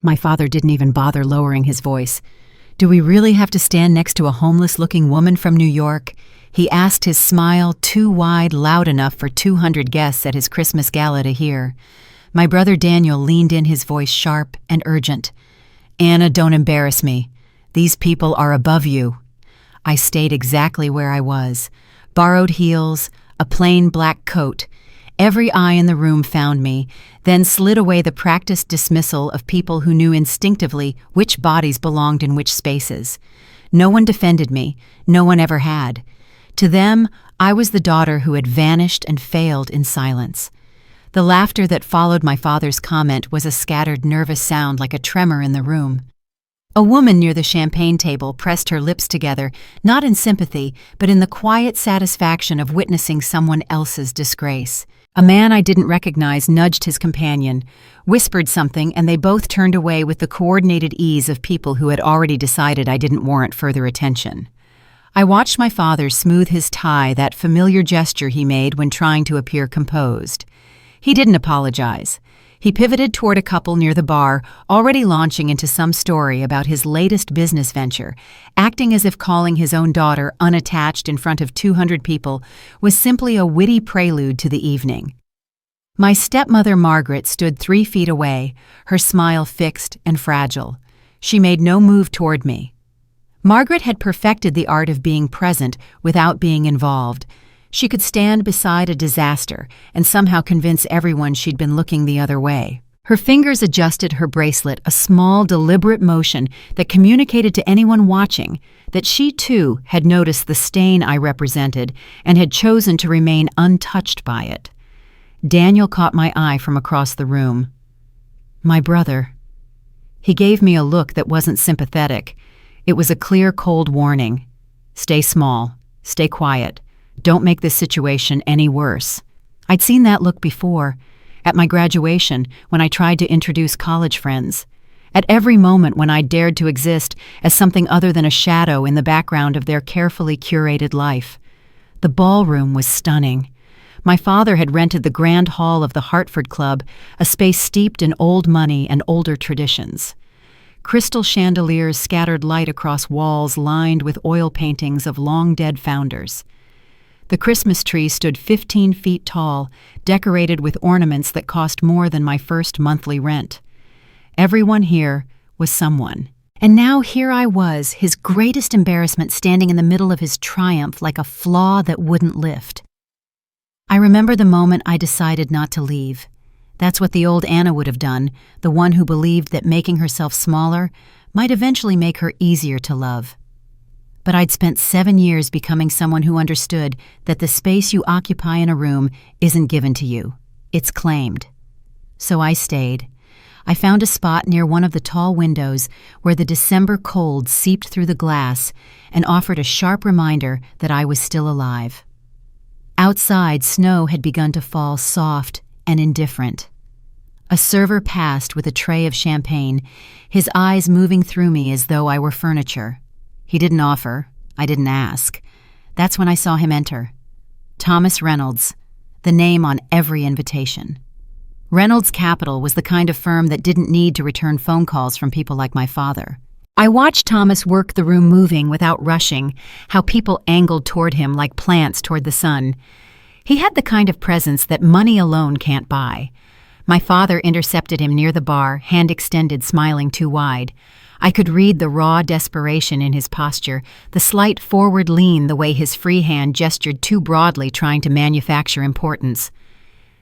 My father didn't even bother lowering his voice. "Do we really have to stand next to a homeless-looking woman from New York?" He asked, his smile too wide, loud enough for 200 guests at his Christmas gala to hear. My brother Daniel leaned in, his voice sharp and urgent. "Anna, don't embarrass me. These people are above you." I stayed exactly where I was. Borrowed heels, a plain black coat. Every eye in the room found me, then slid away the practiced dismissal of people who knew instinctively which bodies belonged in which spaces. No one defended me, no one ever had. To them, I was the daughter who had vanished and failed in silence. The laughter that followed my father's comment was a scattered, nervous sound like a tremor in the room. A woman near the champagne table pressed her lips together, not in sympathy, but in the quiet satisfaction of witnessing someone else's disgrace. A man I didn't recognize nudged his companion, whispered something, and they both turned away with the coordinated ease of people who had already decided I didn't warrant further attention. I watched my father smooth his tie, that familiar gesture he made when trying to appear composed. He didn't apologize. He pivoted toward a couple near the bar, already launching into some story about his latest business venture, acting as if calling his own daughter unattached in front of 200 people was simply a witty prelude to the evening. My stepmother Margaret stood 3 feet away, her smile fixed and fragile. She made no move toward me. Margaret had perfected the art of being present without being involved. She could stand beside a disaster and somehow convince everyone she'd been looking the other way. Her fingers adjusted her bracelet, a small, deliberate motion that communicated to anyone watching that she, too, had noticed the stain I represented and had chosen to remain untouched by it. Daniel caught my eye from across the room. "My brother." He gave me a look that wasn't sympathetic. It was a clear, cold warning. "Stay small. Stay quiet. Don't make this situation any worse." I'd seen that look before, at my graduation when I tried to introduce college friends, at every moment when I dared to exist as something other than a shadow in the background of their carefully curated life. The ballroom was stunning. My father had rented the grand hall of the Hartford Club, a space steeped in old money and older traditions. Crystal chandeliers scattered light across walls lined with oil paintings of long-dead founders. The Christmas tree stood 15 feet tall, decorated with ornaments that cost more than my first monthly rent. Everyone here was someone. And now here I was, his greatest embarrassment, standing in the middle of his triumph like a flaw that wouldn't lift. I remember the moment I decided not to leave. That's what the old Anna would have done, the one who believed that making herself smaller might eventually make her easier to love. But I'd spent 7 years becoming someone who understood that the space you occupy in a room isn't given to you. It's claimed. So I stayed. I found a spot near one of the tall windows where the December cold seeped through the glass and offered a sharp reminder that I was still alive. Outside, snow had begun to fall, soft and indifferent. A server passed with a tray of champagne, his eyes moving through me as though I were furniture. He didn't offer. I didn't ask. That's when I saw him enter. Thomas Reynolds, the name on every invitation. Reynolds Capital was the kind of firm that didn't need to return phone calls from people like my father. I watched Thomas work the room, moving without rushing, how people angled toward him like plants toward the sun. He had the kind of presence that money alone can't buy. My father intercepted him near the bar, hand extended, smiling too wide. I could read the raw desperation in his posture, the slight forward lean, the way his free hand gestured too broadly, trying to manufacture importance.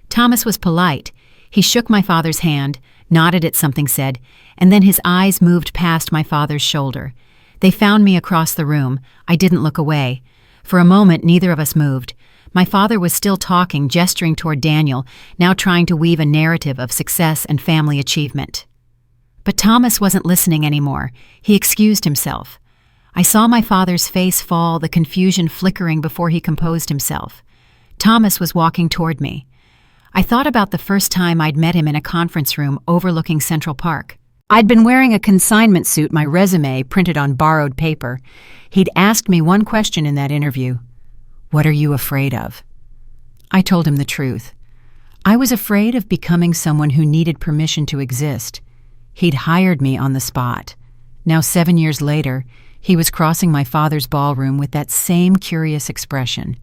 Thomas was polite. He shook my father's hand, nodded at something said, and then his eyes moved past my father's shoulder. They found me across the room. I didn't look away. For a moment, neither of us moved. My father was still talking, gesturing toward Daniel, now trying to weave a narrative of success and family achievement. But Thomas wasn't listening anymore. He excused himself. I saw my father's face fall, the confusion flickering before he composed himself. Thomas was walking toward me. I thought about the first time I'd met him in a conference room overlooking Central Park. I'd been wearing a consignment suit, my resume printed on borrowed paper. He'd asked me one question in that interview. "What are you afraid of?" I told him the truth. I was afraid of becoming someone who needed permission to exist. He'd hired me on the spot. Now 7 years later, he was crossing my father's ballroom with that same curious expression.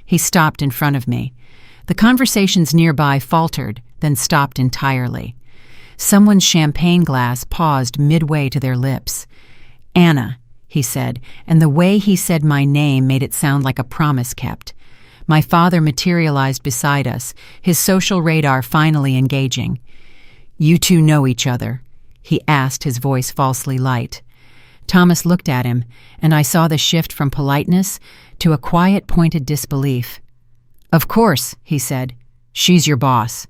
He stopped in front of me. The conversations nearby faltered, then stopped entirely. Someone's champagne glass paused midway to their lips. "Anna," he said, and the way he said my name made it sound like a promise kept. My father materialized beside us, his social radar finally engaging. "You two know each other?" he asked, his voice falsely light. Thomas looked at him, and I saw the shift from politeness to a quiet, pointed disbelief. "Of course," he said. "She's your boss."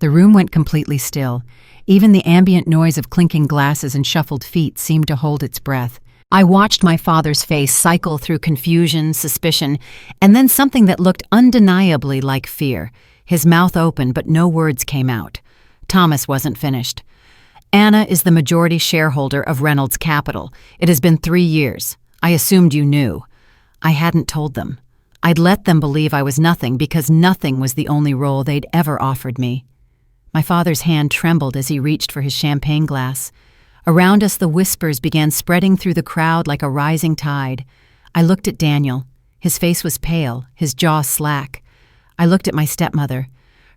The room went completely still. Even the ambient noise of clinking glasses and shuffled feet seemed to hold its breath. I watched my father's face cycle through confusion, suspicion, and then something that looked undeniably like fear. His mouth opened, but no words came out. Thomas wasn't finished. "Anna is the majority shareholder of Reynolds Capital. It has been 3 years. I assumed you knew." I hadn't told them. I'd let them believe I was nothing because nothing was the only role they'd ever offered me. My father's hand trembled as he reached for his champagne glass. Around us, the whispers began spreading through the crowd like a rising tide. I looked at Daniel. His face was pale, his jaw slack. I looked at my stepmother.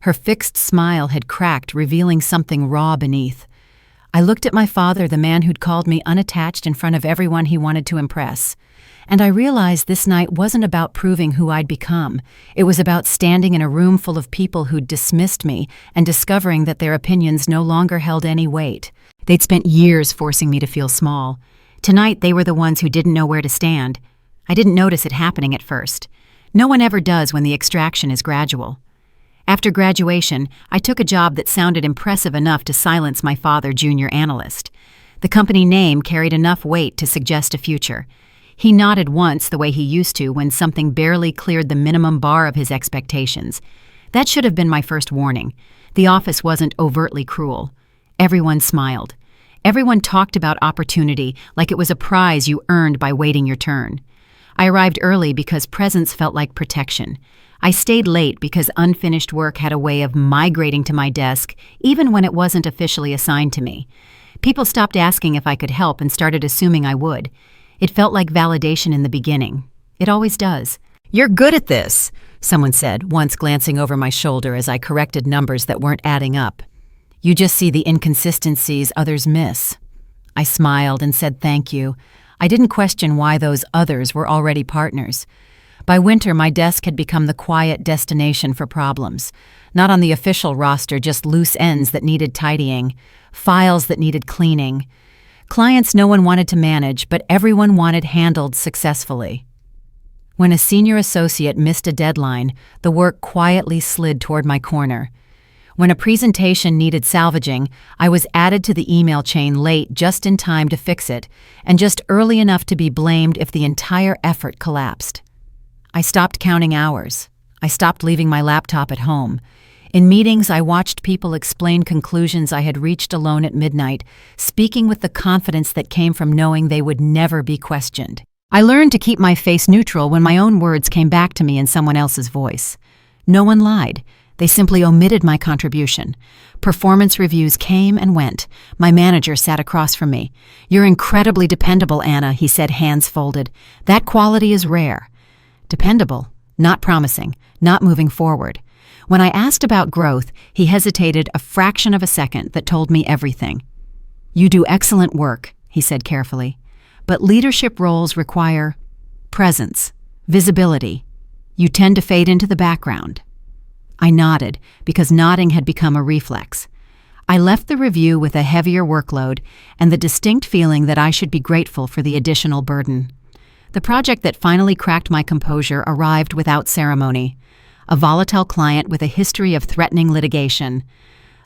Her fixed smile had cracked, revealing something raw beneath. I looked at my father, the man who'd called me unattached in front of everyone he wanted to impress. And I realized this night wasn't about proving who I'd become. It was about standing in a room full of people who'd dismissed me and discovering that their opinions no longer held any weight. They'd spent years forcing me to feel small. Tonight, they were the ones who didn't know where to stand. I didn't notice it happening at first. No one ever does when the extraction is gradual. After graduation, I took a job that sounded impressive enough to silence my father, junior analyst. The company name carried enough weight to suggest a future. He nodded once the way he used to when something barely cleared the minimum bar of his expectations. That should have been my first warning. The office wasn't overtly cruel. Everyone smiled. Everyone talked about opportunity like it was a prize you earned by waiting your turn. I arrived early because presence felt like protection. I stayed late because unfinished work had a way of migrating to my desk, even when it wasn't officially assigned to me. People stopped asking if I could help and started assuming I would. It felt like validation in the beginning. It always does. "You're good at this," someone said, once glancing over my shoulder as I corrected numbers that weren't adding up. "You just see the inconsistencies others miss." I smiled and said thank you. I didn't question why those others were already partners. By winter, my desk had become the quiet destination for problems. Not on the official roster, just loose ends that needed tidying, files that needed cleaning. Clients no one wanted to manage, but everyone wanted handled successfully. When a senior associate missed a deadline, the work quietly slid toward my corner. When a presentation needed salvaging, I was added to the email chain late just in time to fix it, and just early enough to be blamed if the entire effort collapsed. I stopped counting hours. I stopped leaving my laptop at home. In meetings, I watched people explain conclusions I had reached alone at midnight, speaking with the confidence that came from knowing they would never be questioned. I learned to keep my face neutral when my own words came back to me in someone else's voice. No one lied. They simply omitted my contribution. Performance reviews came and went. My manager sat across from me. "You're incredibly dependable, Anna," he said, hands folded. "That quality is rare." Dependable, not promising, not moving forward. When I asked about growth, he hesitated a fraction of a second that told me everything. "You do excellent work," he said carefully, "but leadership roles require presence, visibility. You tend to fade into the background." I nodded, because nodding had become a reflex. I left the review with a heavier workload and the distinct feeling that I should be grateful for the additional burden. The project that finally cracked my composure arrived without ceremony. A volatile client with a history of threatening litigation.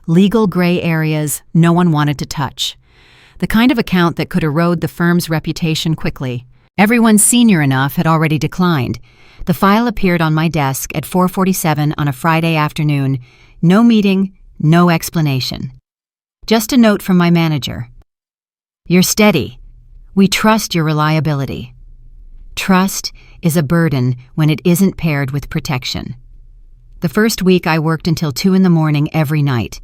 Legal gray areas no one wanted to touch. The kind of account that could erode the firm's reputation quickly. Everyone senior enough had already declined. The file appeared on my desk at 4:47 on a Friday afternoon. No meeting, no explanation. Just a note from my manager. "You're steady. We trust your reliability." Trust is a burden when it isn't paired with protection. The first week I worked until 2 in the morning every night.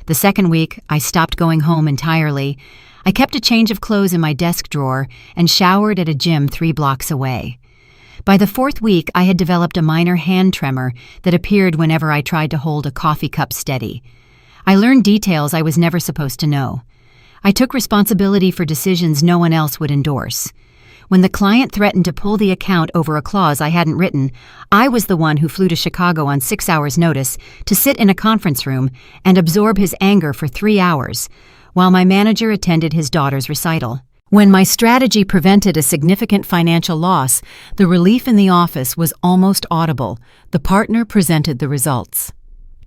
The second week, I stopped going home entirely. I kept a change of clothes in my desk drawer and showered at a gym 3 blocks away. By the 4th week, I had developed a minor hand tremor that appeared whenever I tried to hold a coffee cup steady. I learned details I was never supposed to know. I took responsibility for decisions no one else would endorse. When the client threatened to pull the account over a clause I hadn't written, I was the one who flew to Chicago on 6 hours' notice to sit in a conference room and absorb his anger for 3 hours, while my manager attended his daughter's recital. When my strategy prevented a significant financial loss, the relief in the office was almost audible. The partner presented the results.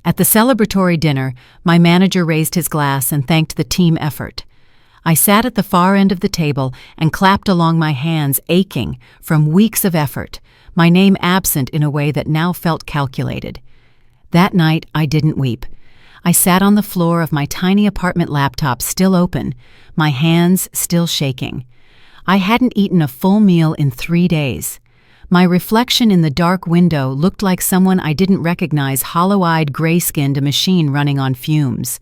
At the celebratory dinner, my manager raised his glass and thanked the team effort. I sat at the far end of the table and clapped along, my hands aching from weeks of effort, my name absent in a way that now felt calculated. That night, I didn't weep. I sat on the floor of my tiny apartment laptop still open, my hands still shaking. I hadn't eaten a full meal in 3 days. My reflection in the dark window looked like someone I didn't recognize, hollow-eyed, gray-skinned, a machine running on fumes.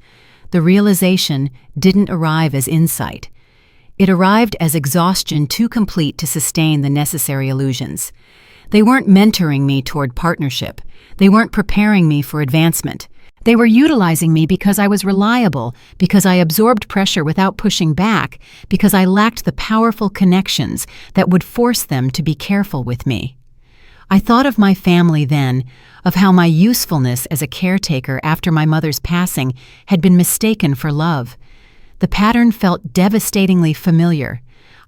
The realization didn't arrive as insight. It arrived as exhaustion too complete to sustain the necessary illusions. They weren't mentoring me toward partnership. They weren't preparing me for advancement. They were utilizing me because I was reliable, because I absorbed pressure without pushing back, because I lacked the powerful connections that would force them to be careful with me. I thought of my family then, of how my usefulness as a caretaker after my mother's passing had been mistaken for love. The pattern felt devastatingly familiar.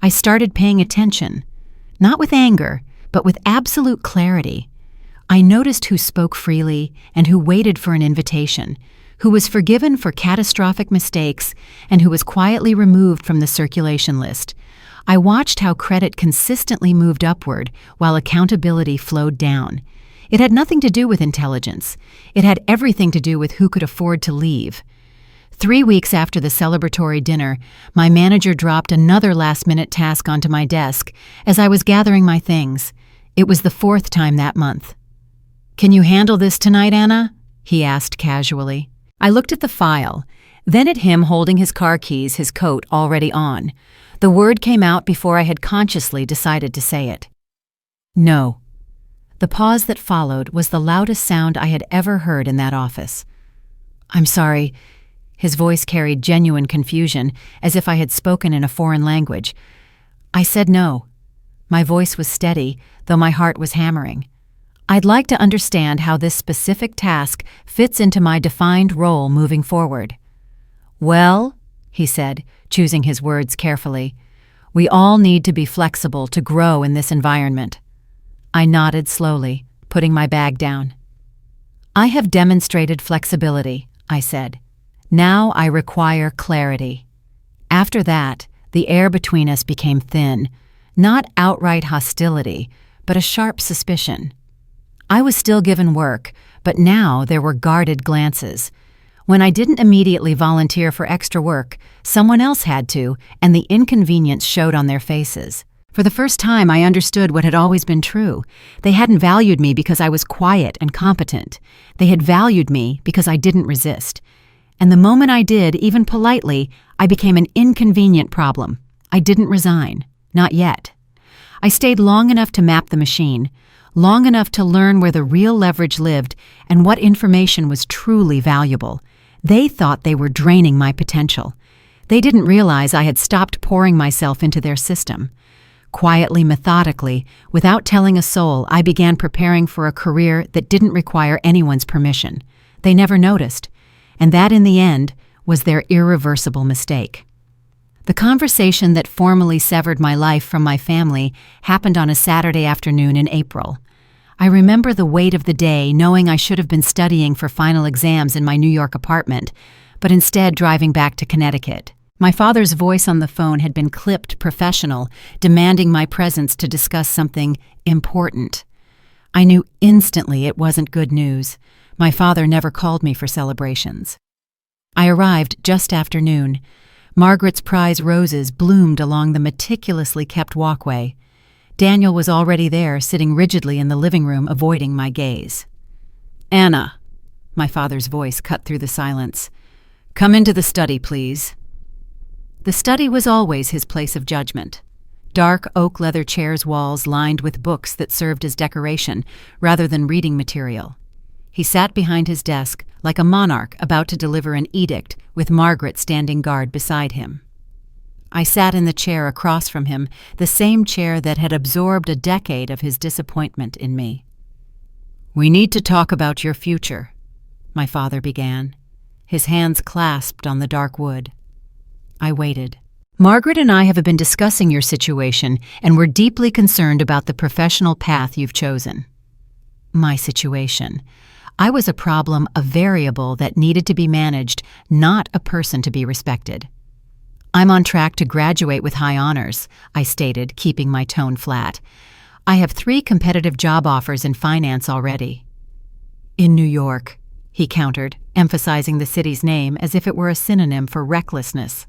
I started paying attention, not with anger, but with absolute clarity. I noticed who spoke freely and who waited for an invitation, who was forgiven for catastrophic mistakes and who was quietly removed from the circulation list. I watched how credit consistently moved upward while accountability flowed down. It had nothing to do with intelligence. It had everything to do with who could afford to leave. 3 weeks after the celebratory dinner, my manager dropped another last-minute task onto my desk as I was gathering my things. It was the 4th time that month. "Can you handle this tonight, Anna?" he asked casually. I looked at the file, then at him holding his car keys, his coat already on. The word came out before I had consciously decided to say it. "No." The pause that followed was the loudest sound I had ever heard in that office. "I'm sorry." His voice carried genuine confusion, as if I had spoken in a foreign language. I said no. My voice was steady, though my heart was hammering. "I'd like to understand how this specific task fits into my defined role moving forward." "Well," he said, choosing his words carefully, "we all need to be flexible to grow in this environment." I nodded slowly, putting my bag down. "I have demonstrated flexibility," I said. "Now I require clarity." After that, the air between us became thin, not outright hostility, but a sharp suspicion. I was still given work, but now there were guarded glances. When I didn't immediately volunteer for extra work, someone else had to, and the inconvenience showed on their faces. For the first time, I understood what had always been true. They hadn't valued me because I was quiet and competent. They had valued me because I didn't resist. And the moment I did, even politely, I became an inconvenient problem. I didn't resign. Not yet. I stayed long enough to map the machine, long enough to learn where the real leverage lived and what information was truly valuable. They thought they were draining my potential. They didn't realize I had stopped pouring myself into their system. Quietly, methodically, without telling a soul, I began preparing for a career that didn't require anyone's permission. They never noticed, and that, in the end, was their irreversible mistake. The conversation that formally severed my life from my family happened on a Saturday afternoon in April. I remember the weight of the day, knowing I should have been studying for final exams in my New York apartment, but instead driving back to Connecticut. My father's voice on the phone had been clipped professional, demanding my presence to discuss something important. I knew instantly it wasn't good news. My father never called me for celebrations. I arrived just after noon. Margaret's prize roses bloomed along the meticulously kept walkway. Daniel was already there, sitting rigidly in the living room, avoiding my gaze. "Anna," my father's voice cut through the silence, "Come into the study, please." The study was always his place of judgment. Dark oak leather chairs, walls lined with books that served as decoration rather than reading material. He sat behind his desk like a monarch about to deliver an edict, with Margaret standing guard beside him. I sat in the chair across from him, the same chair that had absorbed a decade of his disappointment in me. "We need to talk about your future," my father began, his hands clasped on the dark wood. I waited. "Margaret and I have been discussing your situation, and we're deeply concerned about the professional path you've chosen." My situation. I was a problem, a variable that needed to be managed, not a person to be respected. "I'm on track to graduate with high honors," I stated, keeping my tone flat. "I have 3 competitive job offers in finance already." "In New York," he countered, emphasizing the city's name as if it were a synonym for recklessness.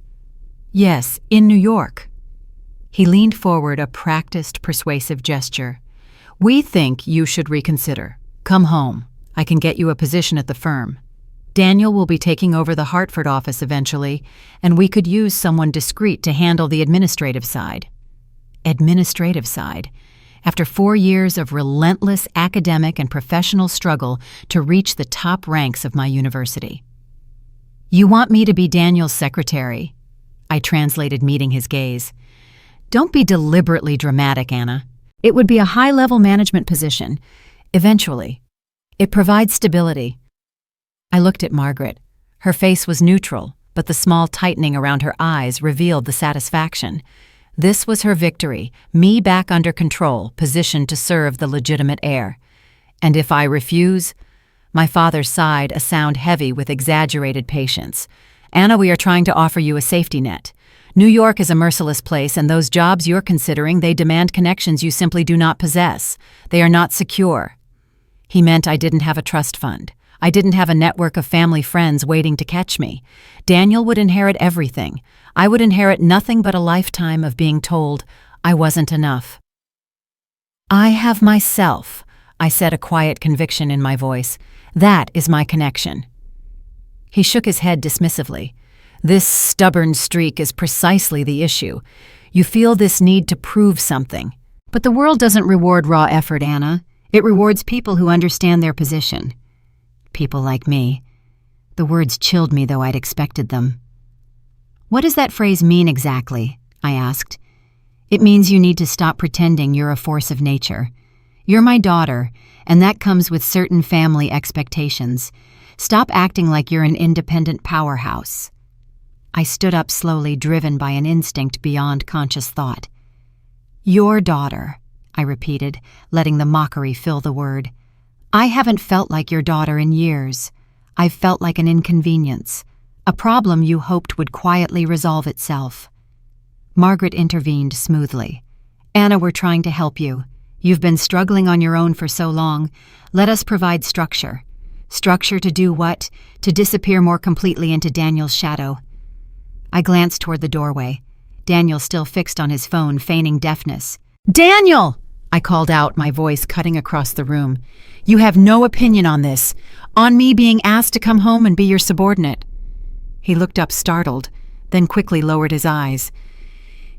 "Yes, in New York." He leaned forward, a practiced, persuasive gesture. "We think you should reconsider. Come home. I can get you a position at the firm. Daniel will be taking over the Hartford office eventually, and we could use someone discreet to handle the administrative side." Administrative side. After 4 years of relentless academic and professional struggle to reach the top ranks of my university. "You want me to be Daniel's secretary?" I translated, meeting his gaze. "Don't be deliberately dramatic, Anna. It would be a high-level management position. Eventually. It provides stability." I looked at Margaret. Her face was neutral, but the small tightening around her eyes revealed the satisfaction. This was her victory, me back under control, positioned to serve the legitimate heir. "And if I refuse?" My father sighed, a sound heavy with exaggerated patience. "Anna, we are trying to offer you a safety net. New York is a merciless place, and those jobs you're considering, they demand connections you simply do not possess. They are not secure." He meant I didn't have a trust fund. I didn't have a network of family friends waiting to catch me. Daniel would inherit everything. I would inherit nothing but a lifetime of being told I wasn't enough. "I have myself," I said, a quiet conviction in my voice. "That is my connection." He shook his head dismissively. "This stubborn streak is precisely the issue. You feel this need to prove something. But the world doesn't reward raw effort, Anna. It rewards people who understand their position. People like me." The words chilled me, though I'd expected them. "What does that phrase mean exactly?" I asked. "It means you need to stop pretending you're a force of nature. You're my daughter, and that comes with certain family expectations. Stop acting like you're an independent powerhouse." I stood up slowly, driven by an instinct beyond conscious thought. "Your daughter," I repeated, letting the mockery fill the word. "I haven't felt like your daughter in years. I've felt like an inconvenience, a problem you hoped would quietly resolve itself." Margaret intervened smoothly. "Anna, we're trying to help you. You've been struggling on your own for so long. Let us provide structure. Structure to do what? To disappear more completely into Daniel's shadow." I glanced toward the doorway. Daniel still fixed on his phone, feigning deafness. "Daniel!" I called out, my voice cutting across the room. "You have no opinion on this, on me being asked to come home and be your subordinate." He looked up startled, then quickly lowered his eyes.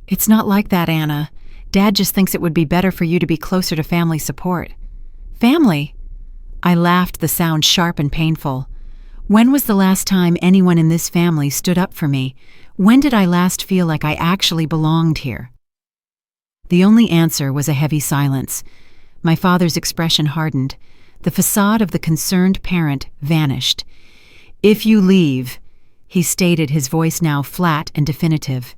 "It's not like that, Anna. Dad just thinks it would be better for you to be closer to family support." "Family?" I laughed, the sound sharp and painful. When was the last time anyone in this family stood up for me? When did I last feel like I actually belonged here? The only answer was a heavy silence. My father's expression hardened. The facade of the concerned parent vanished. "If you leave," he stated, his voice now flat and definitive.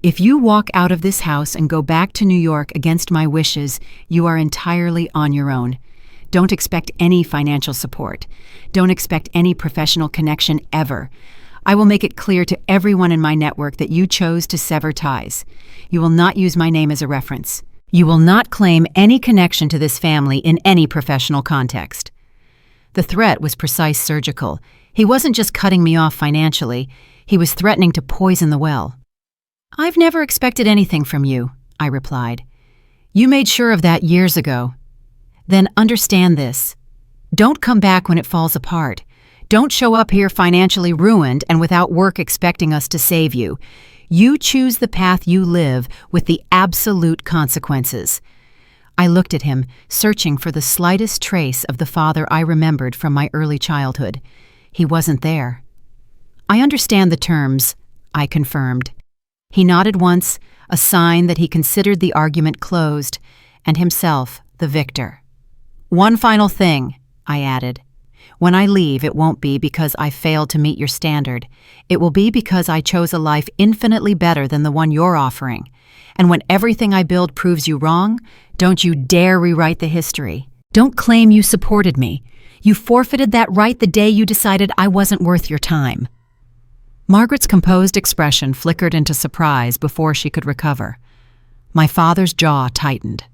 "If you walk out of this house and go back to New York against my wishes, you are entirely on your own. Don't expect any financial support. Don't expect any professional connection ever. I will make it clear to everyone in my network that you chose to sever ties. You will not use my name as a reference. You will not claim any connection to this family in any professional context." The threat was precise, surgical. He wasn't just cutting me off financially. He was threatening to poison the well. "I've never expected anything from you," I replied. "You made sure of that years ago. Then understand this. Don't come back when it falls apart. Don't show up here financially ruined and without work expecting us to save you. You choose the path you live with the absolute consequences." I looked at him, searching for the slightest trace of the father I remembered from my early childhood. He wasn't there. "I understand the terms," I confirmed. He nodded once, a sign that he considered the argument closed, and himself the victor. "One final thing," I added. "When I leave, it won't be because I failed to meet your standard. It will be because I chose a life infinitely better than the one you're offering. And when everything I build proves you wrong, don't you dare rewrite the history. Don't claim you supported me. You forfeited that right the day you decided I wasn't worth your time." Margaret's composed expression flickered into surprise before she could recover. My father's jaw tightened.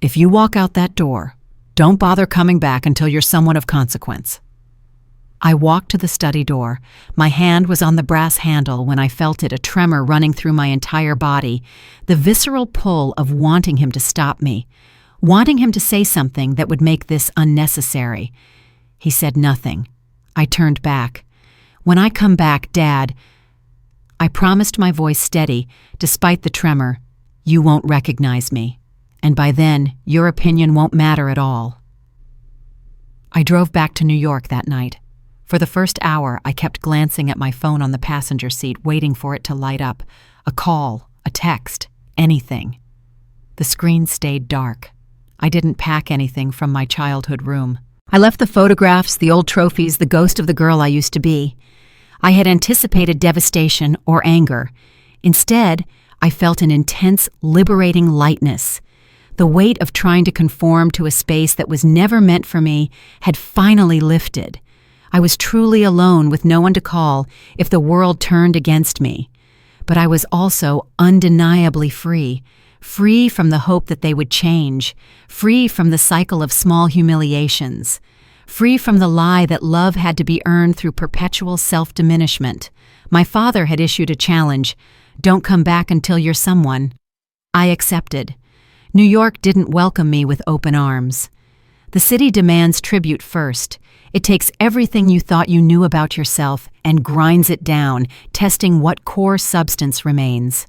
"If you walk out that door, don't bother coming back until you're someone of consequence." I walked to the study door. My hand was on the brass handle when I felt a tremor running through my entire body, the visceral pull of wanting him to stop me, wanting him to say something that would make this unnecessary. He said nothing. I turned back. "When I come back, Dad," I promised, my voice steady, despite the tremor, "you won't recognize me. And by then, your opinion won't matter at all." I drove back to New York that night. For the first hour, I kept glancing at my phone on the passenger seat, waiting for it to light up. A call, a text, anything. The screen stayed dark. I didn't pack anything from my childhood room. I left the photographs, the old trophies, the ghost of the girl I used to be. I had anticipated devastation or anger. Instead, I felt an intense, liberating lightness. The weight of trying to conform to a space that was never meant for me had finally lifted. I was truly alone with no one to call if the world turned against me. But I was also undeniably free, free from the hope that they would change, free from the cycle of small humiliations, free from the lie that love had to be earned through perpetual self-diminishment. My father had issued a challenge, "Don't come back until you're someone." I accepted. New York didn't welcome me with open arms. The city demands tribute first. It takes everything you thought you knew about yourself and grinds it down, testing what core substance remains.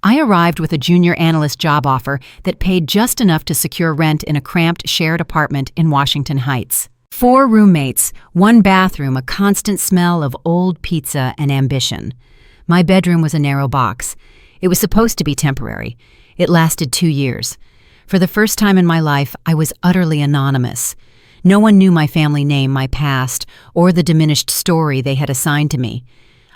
I arrived with a junior analyst job offer that paid just enough to secure rent in a cramped shared apartment in Washington Heights. 4 roommates, 1 bathroom, a constant smell of old pizza and ambition. My bedroom was a narrow box. It was supposed to be temporary. It lasted 2 years. For the first time in my life, I was utterly anonymous. No one knew my family name, my past, or the diminished story they had assigned to me.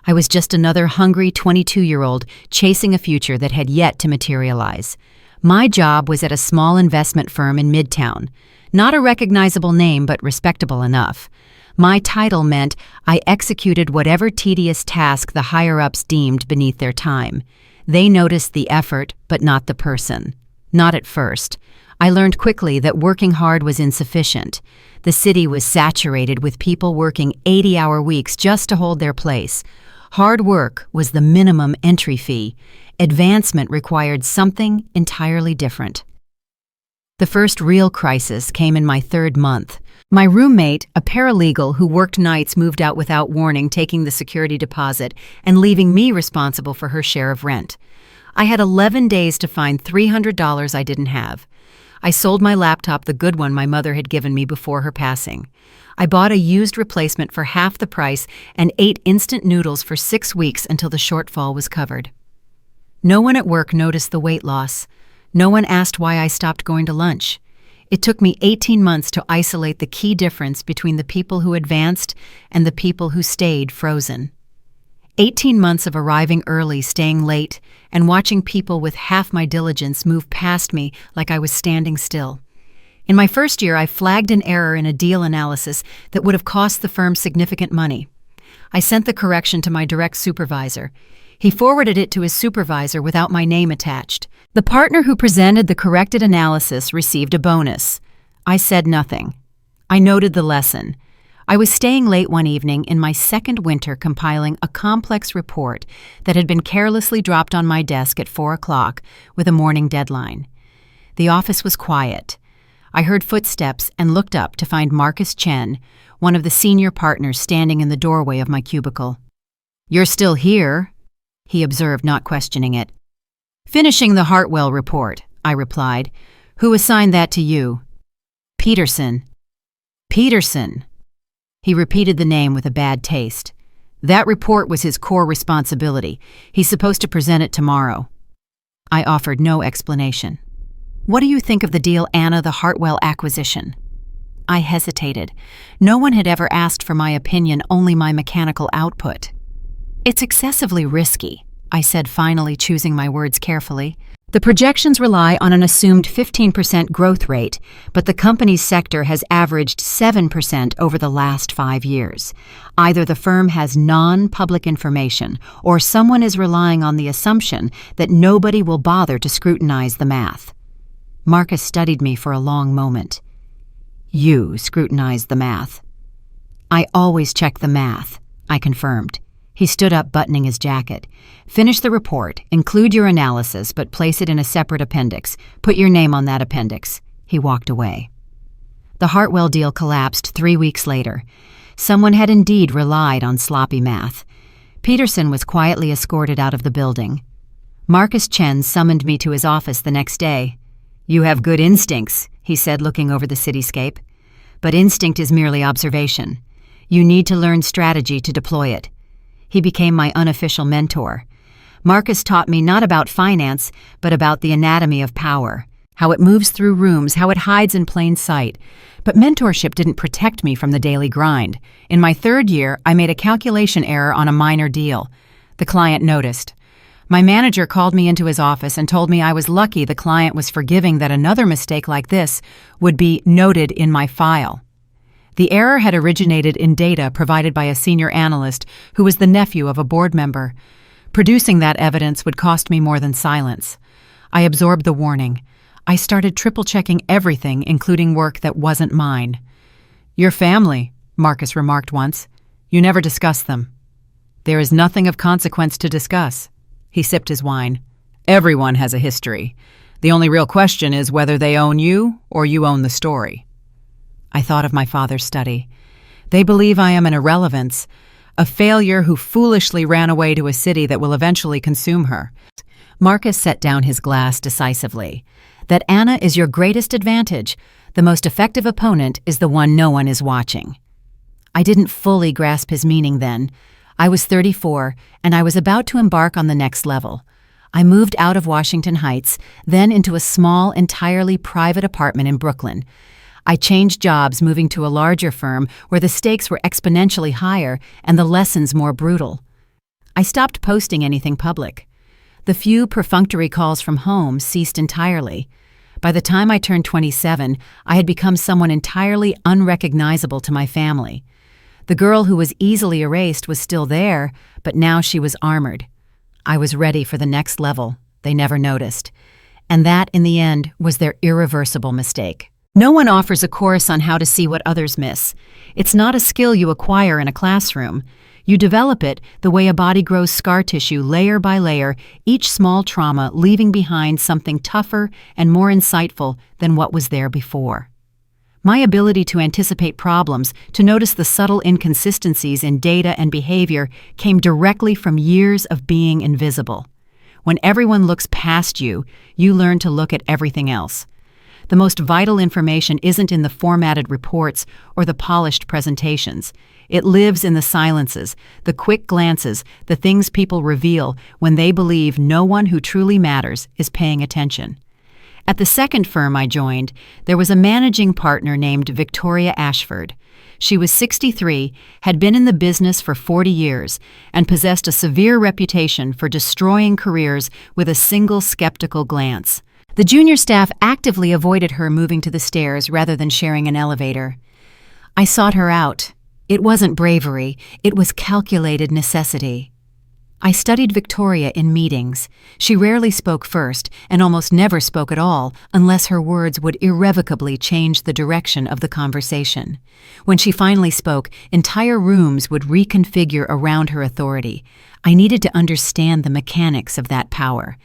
I was just another hungry 22-year-old chasing a future that had yet to materialize. My job was at a small investment firm in Midtown. Not a recognizable name, but respectable enough. My title meant I executed whatever tedious task the higher-ups deemed beneath their time. They noticed the effort, but not the person. Not at first. I learned quickly that working hard was insufficient. The city was saturated with people working 80-hour weeks just to hold their place. Hard work was the minimum entry fee. Advancement required something entirely different. The first real crisis came in my 3rd month. My roommate, a paralegal who worked nights, moved out without warning, taking the security deposit and leaving me responsible for her share of rent. I had 11 days to find $300 I didn't have. I sold my laptop, the good one my mother had given me before her passing. I bought a used replacement for half the price and ate instant noodles for 6 weeks until the shortfall was covered. No one at work noticed the weight loss. No one asked why I stopped going to lunch. It took me 18 months to isolate the key difference between the people who advanced and the people who stayed frozen. 18 months of arriving early, staying late, and watching people with half my diligence move past me like I was standing still. In my first year, I flagged an error in a deal analysis that would have cost the firm significant money. I sent the correction to my direct supervisor. He forwarded it to his supervisor without my name attached. The partner who presented the corrected analysis received a bonus. I said nothing. I noted the lesson. I was staying late one evening in my 2nd winter compiling a complex report that had been carelessly dropped on my desk at 4 o'clock with a morning deadline. The office was quiet. I heard footsteps and looked up to find Marcus Chen, one of the senior partners, standing in the doorway of my cubicle. "You're still here," he observed, not questioning it. "Finishing the Hartwell report," I replied. "Who assigned that to you?" "Peterson." "Peterson." He repeated the name with a bad taste. "That report was his core responsibility. He's supposed to present it tomorrow." I offered no explanation. "What do you think of the deal, Anna, the Hartwell acquisition?" I hesitated. No one had ever asked for my opinion, only my mechanical output. "It's excessively risky," I said, finally choosing my words carefully. "The projections rely on an assumed 15% growth rate, but the company's sector has averaged 7% over the last 5 years. Either the firm has non-public information, or someone is relying on the assumption that nobody will bother to scrutinize the math." Marcus studied me for a long moment. "You scrutinized the math." "I always check the math," I confirmed. He stood up, buttoning his jacket. "Finish the report, include your analysis, but place it in a separate appendix. Put your name on that appendix." He walked away. The Hartwell deal collapsed 3 weeks later. Someone had indeed relied on sloppy math. Peterson was quietly escorted out of the building. Marcus Chen summoned me to his office the next day. "You have good instincts," he said, looking over the cityscape. "But instinct is merely observation. You need to learn strategy to deploy it." He became my unofficial mentor. Marcus taught me not about finance, but about the anatomy of power, how it moves through rooms, how it hides in plain sight. But mentorship didn't protect me from the daily grind. In my 3rd year, I made a calculation error on a minor deal. The client noticed. My manager called me into his office and told me I was lucky the client was forgiving, that another mistake like this would be noted in my file. The error had originated in data provided by a senior analyst who was the nephew of a board member. Producing that evidence would cost me more than silence. I absorbed the warning. I started triple-checking everything, including work that wasn't mine. "Your family," Marcus remarked once. "You never discuss them." "There is nothing of consequence to discuss." He sipped his wine. "Everyone has a history. The only real question is whether they own you or you own the story." I thought of my father's study. "They believe I am an irrelevance, a failure who foolishly ran away to a city that will eventually consume her." Marcus set down his glass decisively. "That, Anna, is your greatest advantage. The most effective opponent is the one no one is watching." I didn't fully grasp his meaning then. I was 34, and I was about to embark on the next level. I moved out of Washington Heights, then into a small, entirely private apartment in Brooklyn. I changed jobs, moving to a larger firm where the stakes were exponentially higher and the lessons more brutal. I stopped posting anything public. The few perfunctory calls from home ceased entirely. By the time I turned 27, I had become someone entirely unrecognizable to my family. The girl who was easily erased was still there, but now she was armored. I was ready for the next level. They never noticed. And that, in the end, was their irreversible mistake. No one offers a course on how to see what others miss. It's not a skill you acquire in a classroom. You develop it the way a body grows scar tissue, layer by layer, each small trauma leaving behind something tougher and more insightful than what was there before. My ability to anticipate problems, to notice the subtle inconsistencies in data and behavior, came directly from years of being invisible. When everyone looks past you, you learn to look at everything else. The most vital information isn't in the formatted reports or the polished presentations. It lives in the silences, the quick glances, the things people reveal when they believe no one who truly matters is paying attention. At the second firm I joined, there was a managing partner named Victoria Ashford. She was 63, had been in the business for 40 years, and possessed a severe reputation for destroying careers with a single skeptical glance. The junior staff actively avoided her moving to the stairs rather than sharing an elevator. I sought her out. It wasn't bravery, it was calculated necessity. I studied Victoria in meetings. She rarely spoke first, and almost never spoke at all, unless her words would irrevocably change the direction of the conversation. When she finally spoke, entire rooms would reconfigure around her authority. I needed to understand the mechanics of that power.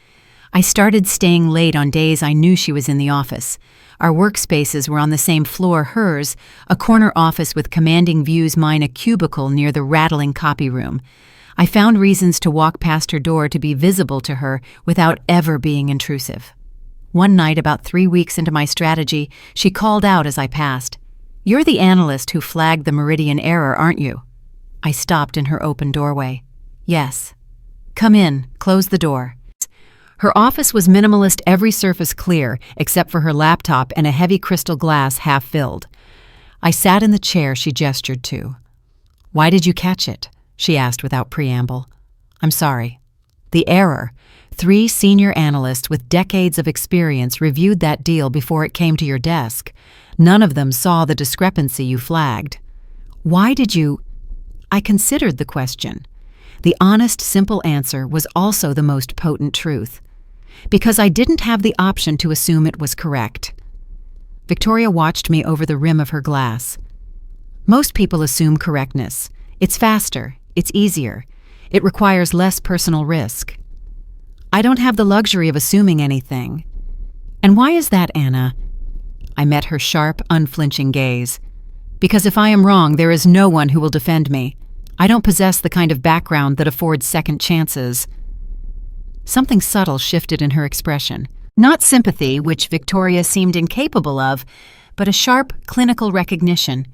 I started staying late on days I knew she was in the office. Our workspaces were on the same floor hers, a corner office with commanding views, mine a cubicle near the rattling copy room. I found reasons to walk past her door to be visible to her without ever being intrusive. One night, about 3 weeks into my strategy, she called out as I passed, "You're the analyst who flagged the meridian error, aren't you?" I stopped in her open doorway. "Yes." "Come in, close the door." Her office was minimalist, every surface clear, except for her laptop and a heavy crystal glass half filled. I sat in the chair she gestured to. "Why did you catch it?" she asked without preamble. "I'm sorry." "The error. 3 senior analysts with decades of experience reviewed that deal before it came to your desk. None of them saw the discrepancy you flagged." "Why did you—" I considered the question. The honest, simple answer was also the most potent truth. Because I didn't have the option to assume it was correct. Victoria watched me over the rim of her glass. "Most people assume correctness. It's faster, it's easier, it requires less personal risk. I don't have the luxury of assuming anything." "And why is that, Anna?" I met her sharp, unflinching gaze. "Because if I am wrong, there is no one who will defend me. I don't possess the kind of background that affords second chances." Something subtle shifted in her expression. Not sympathy, which Victoria seemed incapable of, but a sharp, clinical recognition.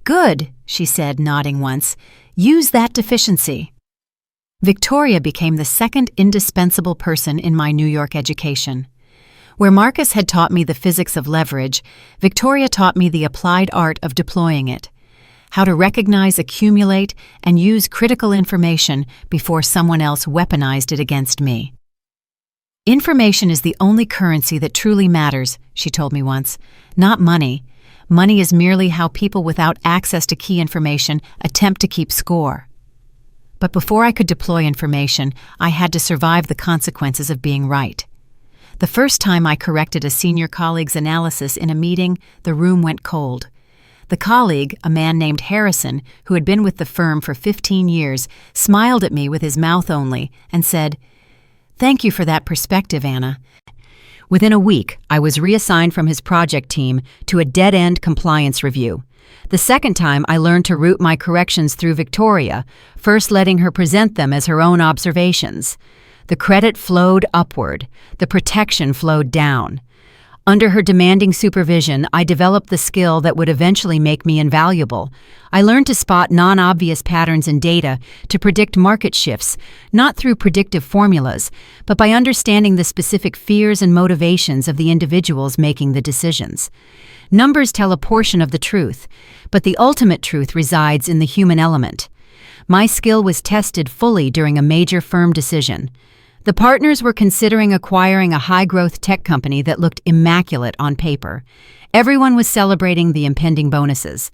"Good," she said, nodding once. "Use that deficiency." Victoria became the second indispensable person in my New York education. Where Marcus had taught me the physics of leverage, Victoria taught me the applied art of deploying it. How to recognize, accumulate, and use critical information before someone else weaponized it against me. "Information is the only currency that truly matters," she told me once. "Not money. Money is merely how people without access to key information attempt to keep score." But before I could deploy information, I had to survive the consequences of being right. The first time I corrected a senior colleague's analysis in a meeting, the room went cold. The colleague, a man named Harrison, who had been with the firm for 15 years, smiled at me with his mouth only and said, "Thank you for that perspective, Anna." Within a week, I was reassigned from his project team to a dead-end compliance review. The second time, I learned to route my corrections through Victoria, first letting her present them as her own observations. The credit flowed upward, the protection flowed down. Under her demanding supervision, I developed the skill that would eventually make me invaluable. I learned to spot non-obvious patterns in data, to predict market shifts, not through predictive formulas, but by understanding the specific fears and motivations of the individuals making the decisions. Numbers tell a portion of the truth, but the ultimate truth resides in the human element. My skill was tested fully during a major firm decision. The partners were considering acquiring a high-growth tech company that looked immaculate on paper. Everyone was celebrating the impending bonuses.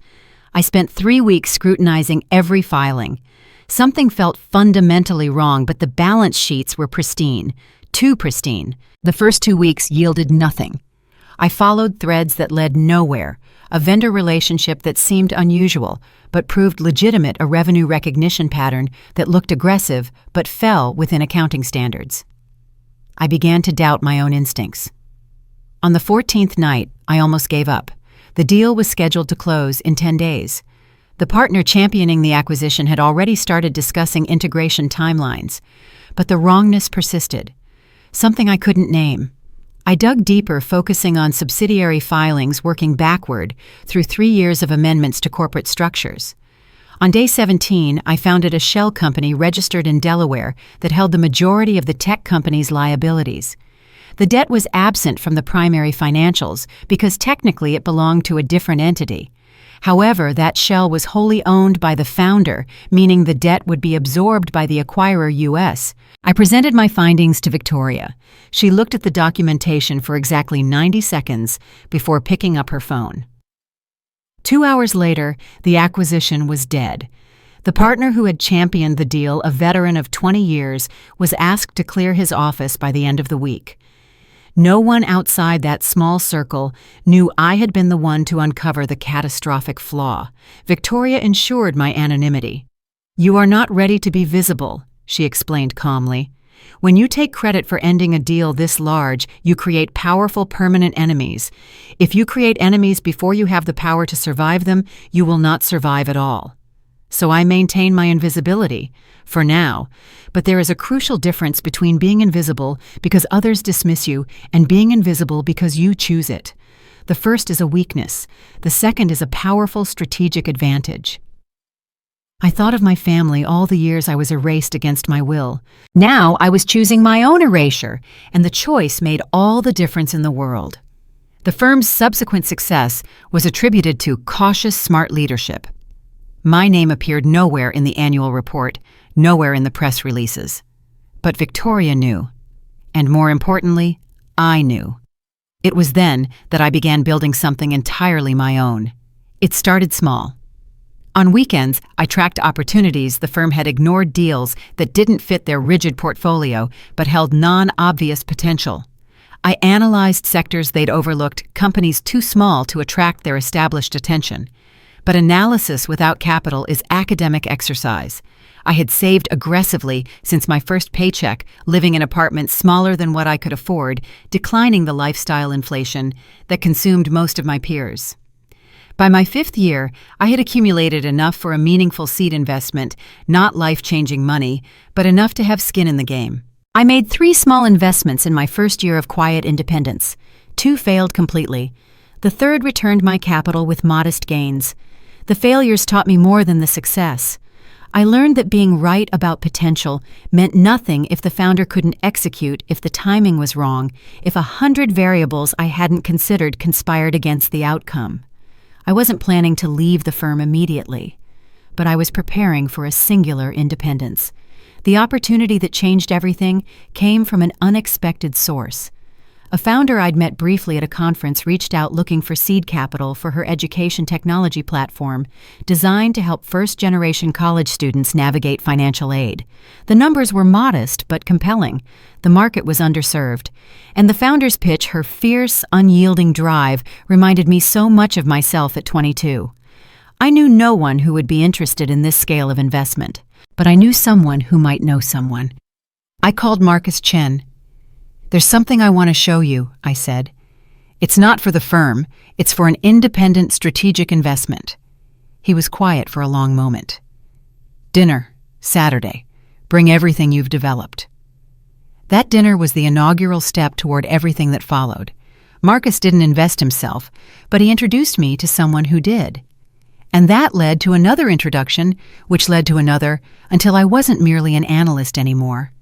I spent 3 weeks scrutinizing every filing. Something felt fundamentally wrong, but the balance sheets were pristine, too pristine. The first 2 weeks yielded nothing. I followed threads that led nowhere, a vendor relationship that seemed unusual, but proved legitimate, a revenue recognition pattern that looked aggressive but fell within accounting standards. I began to doubt my own instincts. On the 14th night, I almost gave up. The deal was scheduled to close in 10 days. The partner championing the acquisition had already started discussing integration timelines, but the wrongness persisted. Something I couldn't name. I dug deeper, focusing on subsidiary filings, working backward through 3 years of amendments to corporate structures. On day 17, I founded a shell company registered in Delaware that held the majority of the tech company's liabilities. The debt was absent from the primary financials because technically it belonged to a different entity. However, that shell was wholly owned by the founder, meaning the debt would be absorbed by the acquirer US. I presented my findings to Victoria. She looked at the documentation for exactly 90 seconds before picking up her phone. 2 hours later, the acquisition was dead. The partner who had championed the deal, a veteran of 20 years, was asked to clear his office by the end of the week. No one outside that small circle knew I had been the one to uncover the catastrophic flaw. Victoria ensured my anonymity. "You are not ready to be visible," she explained calmly. When you take credit for ending a deal this large, you create powerful permanent enemies. If you create enemies before you have the power to survive them, you will not survive at all. So I maintain my invisibility, for now, but there is a crucial difference between being invisible because others dismiss you and being invisible because you choose it. The first is a weakness. The second is a powerful strategic advantage. I thought of my family all the years I was erased against my will. Now I was choosing my own erasure, and the choice made all the difference in the world. The firm's subsequent success was attributed to cautious, smart leadership. My name appeared nowhere in the annual report, nowhere in the press releases. But Victoria knew. And more importantly, I knew. It was then that I began building something entirely my own. It started small. On weekends, I tracked opportunities the firm had ignored, deals that didn't fit their rigid portfolio but held non-obvious potential. I analyzed sectors they'd overlooked, companies too small to attract their established attention. But analysis without capital is academic exercise. I had saved aggressively since my first paycheck, living in apartments smaller than what I could afford, declining the lifestyle inflation that consumed most of my peers. By my 5th year, I had accumulated enough for a meaningful seed investment, not life-changing money, but enough to have skin in the game. I made 3 small investments in my first year of quiet independence. 2 failed completely. The third returned my capital with modest gains. The failures taught me more than the success. I learned that being right about potential meant nothing if the founder couldn't execute, if the timing was wrong, if 100 variables I hadn't considered conspired against the outcome. I wasn't planning to leave the firm immediately, but I was preparing for a singular independence. The opportunity that changed everything came from an unexpected source. A founder I'd met briefly at a conference reached out looking for seed capital for her education technology platform, designed to help first-generation college students navigate financial aid. The numbers were modest but compelling. The market was underserved. And the founder's pitch, her fierce, unyielding drive, reminded me so much of myself at 22. I knew no one who would be interested in this scale of investment, but I knew someone who might know someone. I called Marcus Chen. "There's something I want to show you," I said. "It's not for the firm, it's for an independent strategic investment." He was quiet for a long moment. "Dinner, Saturday. Bring everything you've developed." That dinner was the inaugural step toward everything that followed. Marcus didn't invest himself, but he introduced me to someone who did. And that led to another introduction, which led to another, until I wasn't merely an analyst anymore.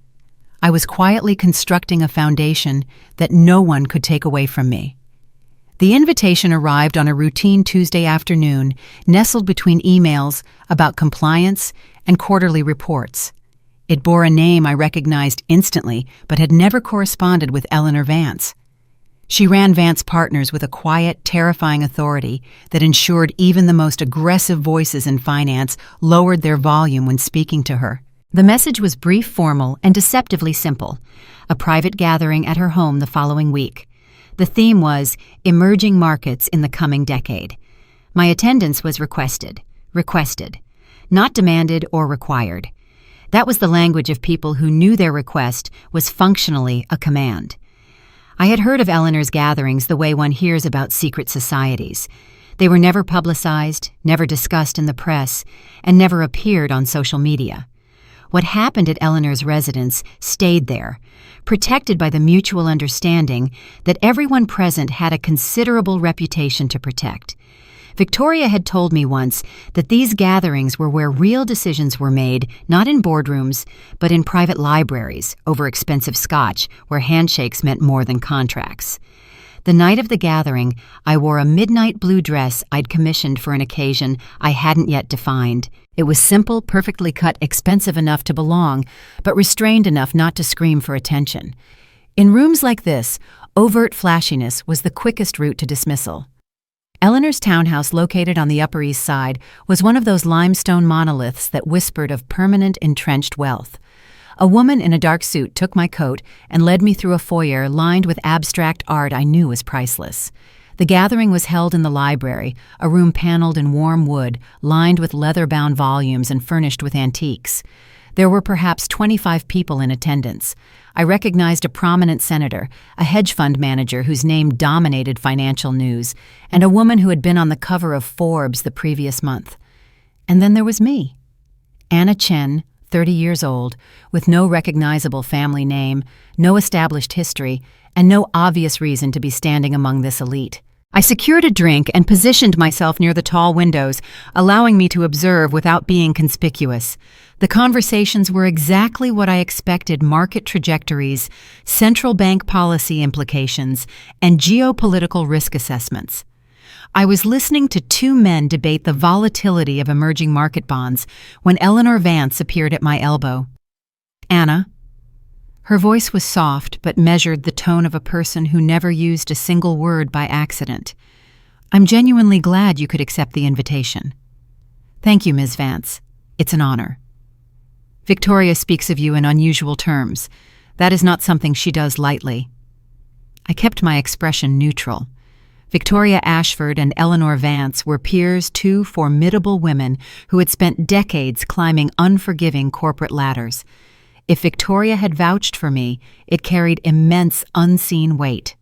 I was quietly constructing a foundation that no one could take away from me. The invitation arrived on a routine Tuesday afternoon, nestled between emails about compliance and quarterly reports. It bore a name I recognized instantly, but had never corresponded with Eleanor Vance. She ran Vance Partners with a quiet, terrifying authority that ensured even the most aggressive voices in finance lowered their volume when speaking to her. The message was brief, formal, and deceptively simple. A private gathering at her home the following week. The theme was Emerging Markets in the Coming Decade. My attendance was requested, not demanded or required. That was the language of people who knew their request was functionally a command. I had heard of Eleanor's gatherings the way one hears about secret societies. They were never publicized, never discussed in the press, and never appeared on social media. What happened at Eleanor's residence stayed there, protected by the mutual understanding that everyone present had a considerable reputation to protect. Victoria had told me once that these gatherings were where real decisions were made, not in boardrooms, but in private libraries over expensive scotch, where handshakes meant more than contracts. The night of the gathering, I wore a midnight blue dress I'd commissioned for an occasion I hadn't yet defined. It was simple, perfectly cut, expensive enough to belong, but restrained enough not to scream for attention. In rooms like this, overt flashiness was the quickest route to dismissal. Eleanor's townhouse, located on the Upper East Side, was one of those limestone monoliths that whispered of permanent, entrenched wealth. A woman in a dark suit took my coat and led me through a foyer lined with abstract art I knew was priceless. The gathering was held in the library, a room paneled in warm wood, lined with leather-bound volumes and furnished with antiques. There were perhaps 25 people in attendance. I recognized a prominent senator, a hedge fund manager whose name dominated financial news, and a woman who had been on the cover of Forbes the previous month. And then there was me. Anna Chen, 30 years old, with no recognizable family name, no established history, and no obvious reason to be standing among this elite. I secured a drink and positioned myself near the tall windows, allowing me to observe without being conspicuous. The conversations were exactly what I expected: market trajectories, central bank policy implications, and geopolitical risk assessments. I was listening to two men debate the volatility of emerging market bonds when Eleanor Vance appeared at my elbow. "Anna." Her voice was soft but measured, the tone of a person who never used a single word by accident. "I'm genuinely glad you could accept the invitation." "Thank you, Ms. Vance. It's an honor." "Victoria speaks of you in unusual terms. That is not something she does lightly." I kept my expression neutral. Victoria Ashford and Eleanor Vance were peers, two formidable women who had spent decades climbing unforgiving corporate ladders. If Victoria had vouched for me, it carried immense unseen weight.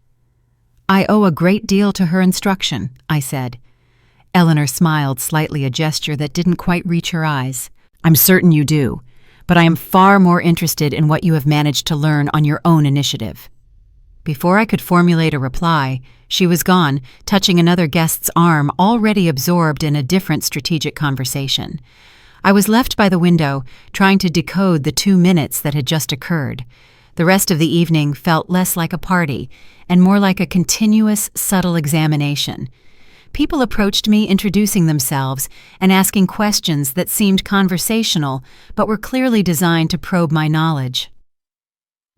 "I owe a great deal to her instruction," I said. Eleanor smiled slightly, a gesture that didn't quite reach her eyes. "I'm certain you do, but I am far more interested in what you have managed to learn on your own initiative." Before I could formulate a reply, she was gone, touching another guest's arm, already absorbed in a different strategic conversation. I was left by the window, trying to decode the 2 minutes that had just occurred. The rest of the evening felt less like a party and more like a continuous, subtle examination. People approached me, introducing themselves and asking questions that seemed conversational but were clearly designed to probe my knowledge.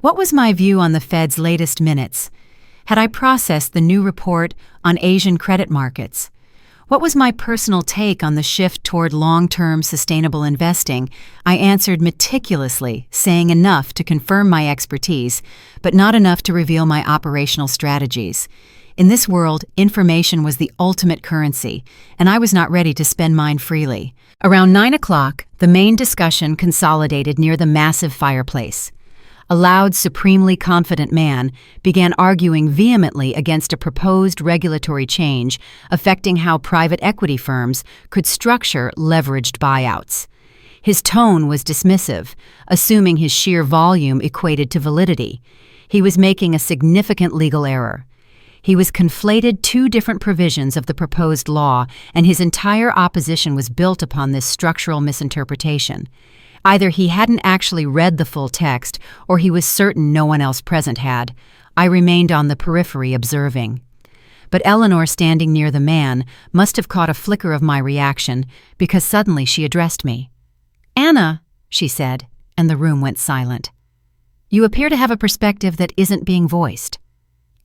What was my view on the Fed's latest minutes? Had I processed the new report on Asian credit markets? What was my personal take on the shift toward long-term sustainable investing? I answered meticulously, saying enough to confirm my expertise, but not enough to reveal my operational strategies. In this world, information was the ultimate currency, and I was not ready to spend mine freely. Around 9 o'clock, the main discussion consolidated near the massive fireplace. A loud, supremely confident man began arguing vehemently against a proposed regulatory change affecting how private equity firms could structure leveraged buyouts. His tone was dismissive, assuming his sheer volume equated to validity. He was making a significant legal error. He was conflated two different provisions of the proposed law, and his entire opposition was built upon this structural misinterpretation. Either he hadn't actually read the full text, or he was certain no one else present had. I remained on the periphery observing. But Eleanor, standing near the man, must have caught a flicker of my reaction, because suddenly she addressed me. "Anna," she said, and the room went silent. "You appear to have a perspective that isn't being voiced."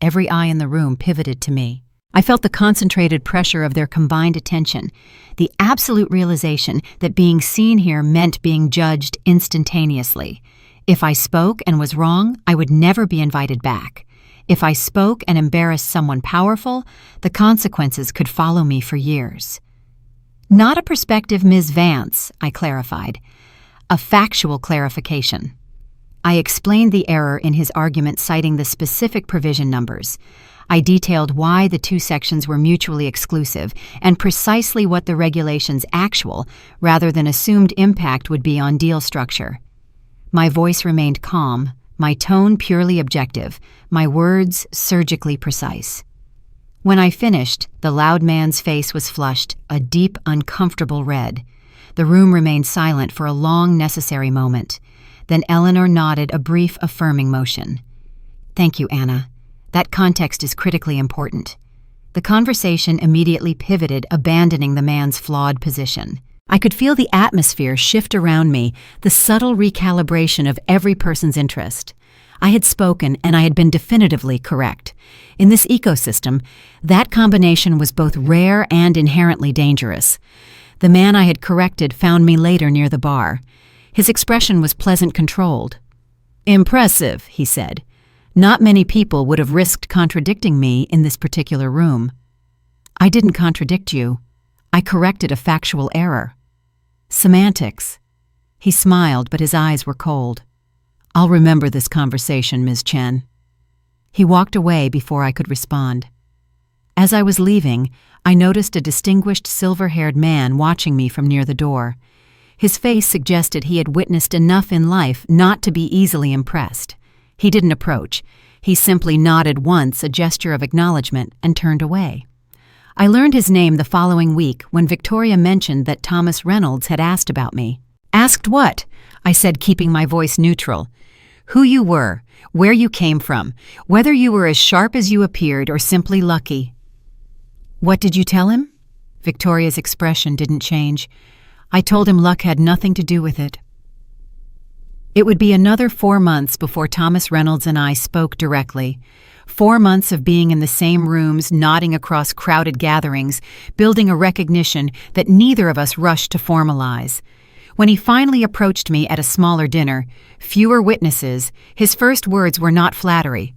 Every eye in the room pivoted to me. I felt the concentrated pressure of their combined attention, the absolute realization that being seen here meant being judged instantaneously. If I spoke and was wrong, I would never be invited back. If I spoke and embarrassed someone powerful, the consequences could follow me for years. "Not a perspective, Ms. Vance," I clarified. "A factual clarification." I explained the error in his argument, citing the specific provision numbers. I detailed why the two sections were mutually exclusive and precisely what the regulation's actual, rather than assumed, impact would be on deal structure. My voice remained calm, my tone purely objective, my words surgically precise. When I finished, the loud man's face was flushed, a deep, uncomfortable red. The room remained silent for a long, necessary moment. Then Eleanor nodded a brief, affirming motion. "Thank you, Anna. That context is critically important." The conversation immediately pivoted, abandoning the man's flawed position. I could feel the atmosphere shift around me, the subtle recalibration of every person's interest. I had spoken, and I had been definitively correct. In this ecosystem, that combination was both rare and inherently dangerous. The man I had corrected found me later near the bar. His expression was pleasant, controlled. "Impressive," he said. "Not many people would have risked contradicting me in this particular room." "I didn't contradict you. I corrected a factual error." "Semantics." He smiled, but his eyes were cold. "I'll remember this conversation, Ms. Chen." He walked away before I could respond. As I was leaving, I noticed a distinguished silver-haired man watching me from near the door. His face suggested he had witnessed enough in life not to be easily impressed. He didn't approach. He simply nodded once, a gesture of acknowledgement, and turned away. I learned his name the following week when Victoria mentioned that Thomas Reynolds had asked about me. "Asked what?" I said, keeping my voice neutral. "Who you were, where you came from, whether you were as sharp as you appeared or simply lucky." "What did you tell him?" Victoria's expression didn't change. "I told him luck had nothing to do with it." It would be another 4 months before Thomas Reynolds and I spoke directly. 4 months of being in the same rooms, nodding across crowded gatherings, building a recognition that neither of us rushed to formalize. When he finally approached me at a smaller dinner, fewer witnesses, his first words were not flattery.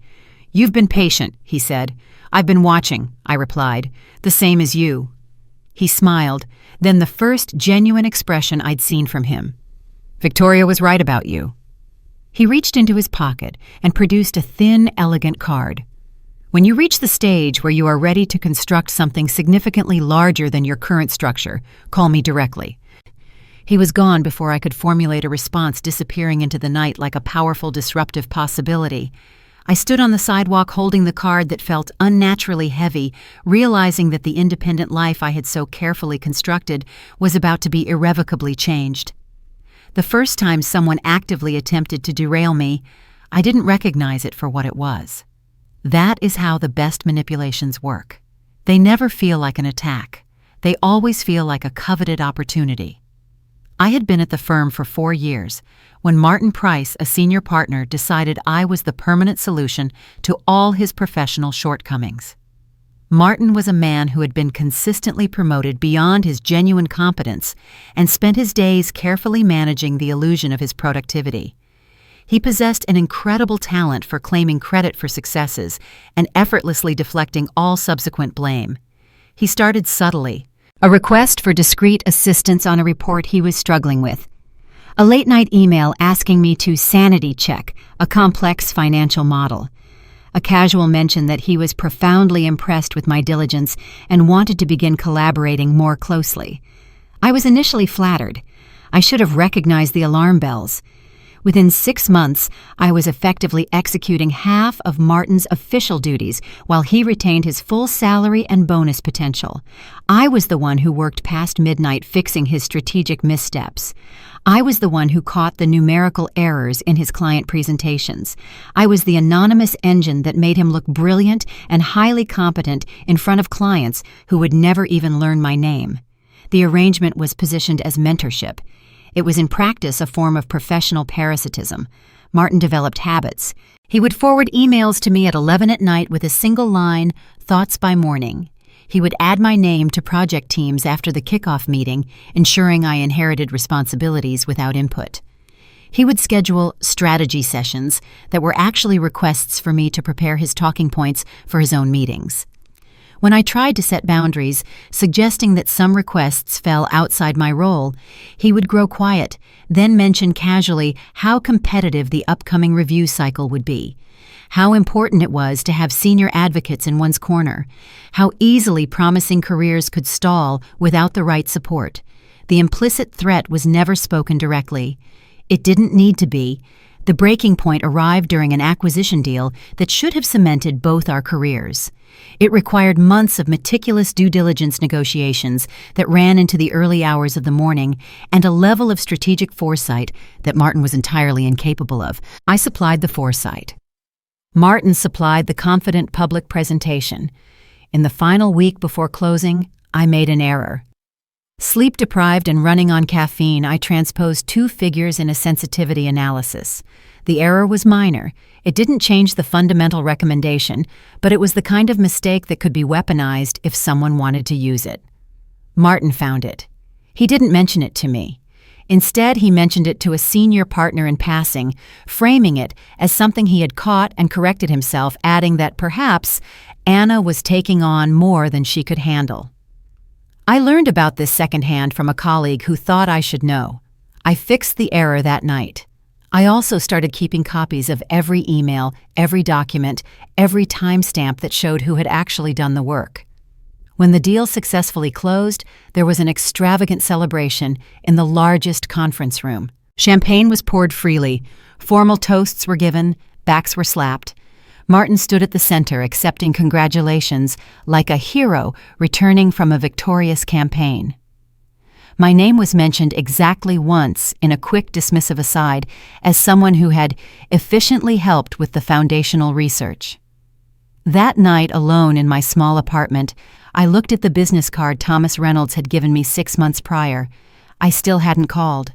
"You've been patient," he said. "I've been watching," I replied. "The same as you." He smiled, then the first genuine expression I'd seen from him. "Victoria was right about you." He reached into his pocket and produced a thin, elegant card. "When you reach the stage where you are ready to construct something significantly larger than your current structure, call me directly." He was gone before I could formulate a response, disappearing into the night like a powerful disruptive possibility. I stood on the sidewalk holding the card that felt unnaturally heavy, realizing that the independent life I had so carefully constructed was about to be irrevocably changed. The first time someone actively attempted to derail me, I didn't recognize it for what it was. That is how the best manipulations work. They never feel like an attack. They always feel like a coveted opportunity. I had been at the firm for 4 years when Martin Price, a senior partner, decided I was the permanent solution to all his professional shortcomings. Martin was a man who had been consistently promoted beyond his genuine competence and spent his days carefully managing the illusion of his productivity. He possessed an incredible talent for claiming credit for successes and effortlessly deflecting all subsequent blame. He started subtly. A request for discreet assistance on a report he was struggling with. A late-night email asking me to sanity check a complex financial model. A casual mention that he was profoundly impressed with my diligence and wanted to begin collaborating more closely. I was initially flattered. I should have recognized the alarm bells. Within 6 months, I was effectively executing half of Martin's official duties while he retained his full salary and bonus potential. I was the one who worked past midnight fixing his strategic missteps. I was the one who caught the numerical errors in his client presentations. I was the anonymous engine that made him look brilliant and highly competent in front of clients who would never even learn my name. The arrangement was positioned as mentorship. It was in practice a form of professional parasitism. Martin developed habits. He would forward emails to me at 11 at night with a single line, "Thoughts by morning." He would add my name to project teams after the kickoff meeting, ensuring I inherited responsibilities without input. He would schedule strategy sessions that were actually requests for me to prepare his talking points for his own meetings. When I tried to set boundaries, suggesting that some requests fell outside my role, he would grow quiet, then mention casually how competitive the upcoming review cycle would be, how important it was to have senior advocates in one's corner, how easily promising careers could stall without the right support. The implicit threat was never spoken directly. It didn't need to be. The breaking point arrived during an acquisition deal that should have cemented both our careers. It required months of meticulous due diligence negotiations that ran into the early hours of the morning and a level of strategic foresight that Martin was entirely incapable of. I supplied the foresight. Martin supplied the confident public presentation. In the final week before closing, I made an error. Sleep-deprived and running on caffeine, I transposed 2 figures in a sensitivity analysis. The error was minor. It didn't change the fundamental recommendation, but it was the kind of mistake that could be weaponized if someone wanted to use it. Martin found it. He didn't mention it to me. Instead, he mentioned it to a senior partner in passing, framing it as something he had caught and corrected himself, adding that perhaps Anna was taking on more than she could handle. I learned about this secondhand from a colleague who thought I should know. I fixed the error that night. I also started keeping copies of every email, every document, every timestamp that showed who had actually done the work. When the deal successfully closed, there was an extravagant celebration in the largest conference room. Champagne was poured freely, formal toasts were given, backs were slapped. Martin stood at the center accepting congratulations like a hero returning from a victorious campaign. My name was mentioned exactly once in a quick dismissive aside as someone who had efficiently helped with the foundational research. That night, alone in my small apartment, I looked at the business card Thomas Reynolds had given me 6 months prior. I still hadn't called.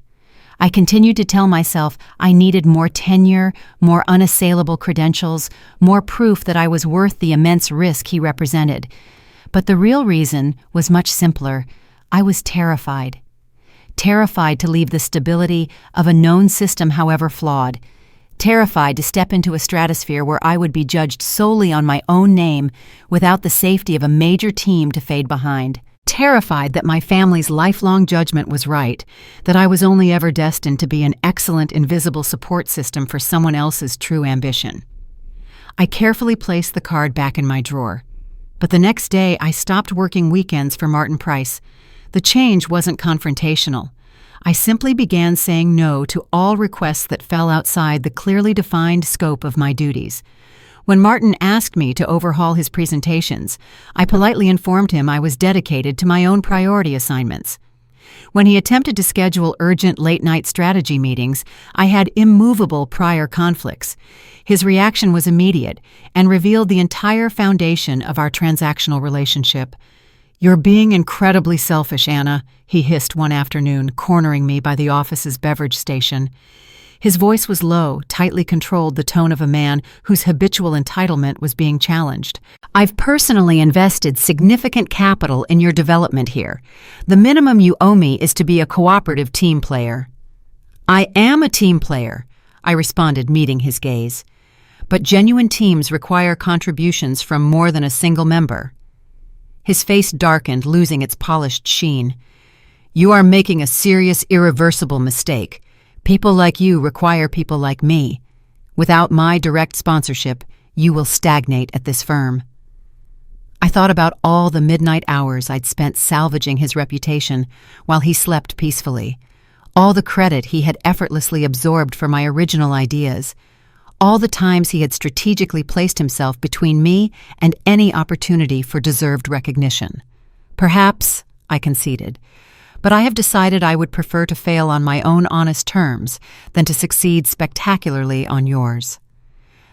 I continued to tell myself I needed more tenure, more unassailable credentials, more proof that I was worth the immense risk he represented. But the real reason was much simpler. I was terrified. Terrified to leave the stability of a known system, however flawed. Terrified to step into a stratosphere where I would be judged solely on my own name without the safety of a major team to fade behind. Terrified that my family's lifelong judgment was right, that I was only ever destined to be an excellent invisible support system for someone else's true ambition. I carefully placed the card back in my drawer. But the next day, I stopped working weekends for Martin Price. The change wasn't confrontational. I simply began saying no to all requests that fell outside the clearly defined scope of my duties. When Martin asked me to overhaul his presentations, I politely informed him I was dedicated to my own priority assignments. When he attempted to schedule urgent late-night strategy meetings, I had immovable prior conflicts. His reaction was immediate and revealed the entire foundation of our transactional relationship. "You're being incredibly selfish, Anna," he hissed one afternoon, cornering me by the office's beverage station. His voice was low, tightly controlled, the tone of a man whose habitual entitlement was being challenged. "I've personally invested significant capital in your development here. The minimum you owe me is to be a cooperative team player." "I am a team player," I responded, meeting his gaze. "But genuine teams require contributions from more than a single member." His face darkened, losing its polished sheen. "You are making a serious, irreversible mistake. People like you require people like me. Without my direct sponsorship, you will stagnate at this firm." I thought about all the midnight hours I'd spent salvaging his reputation while he slept peacefully, all the credit he had effortlessly absorbed for my original ideas, all the times he had strategically placed himself between me and any opportunity for deserved recognition. "Perhaps," I conceded, "but I have decided I would prefer to fail on my own honest terms than to succeed spectacularly on yours."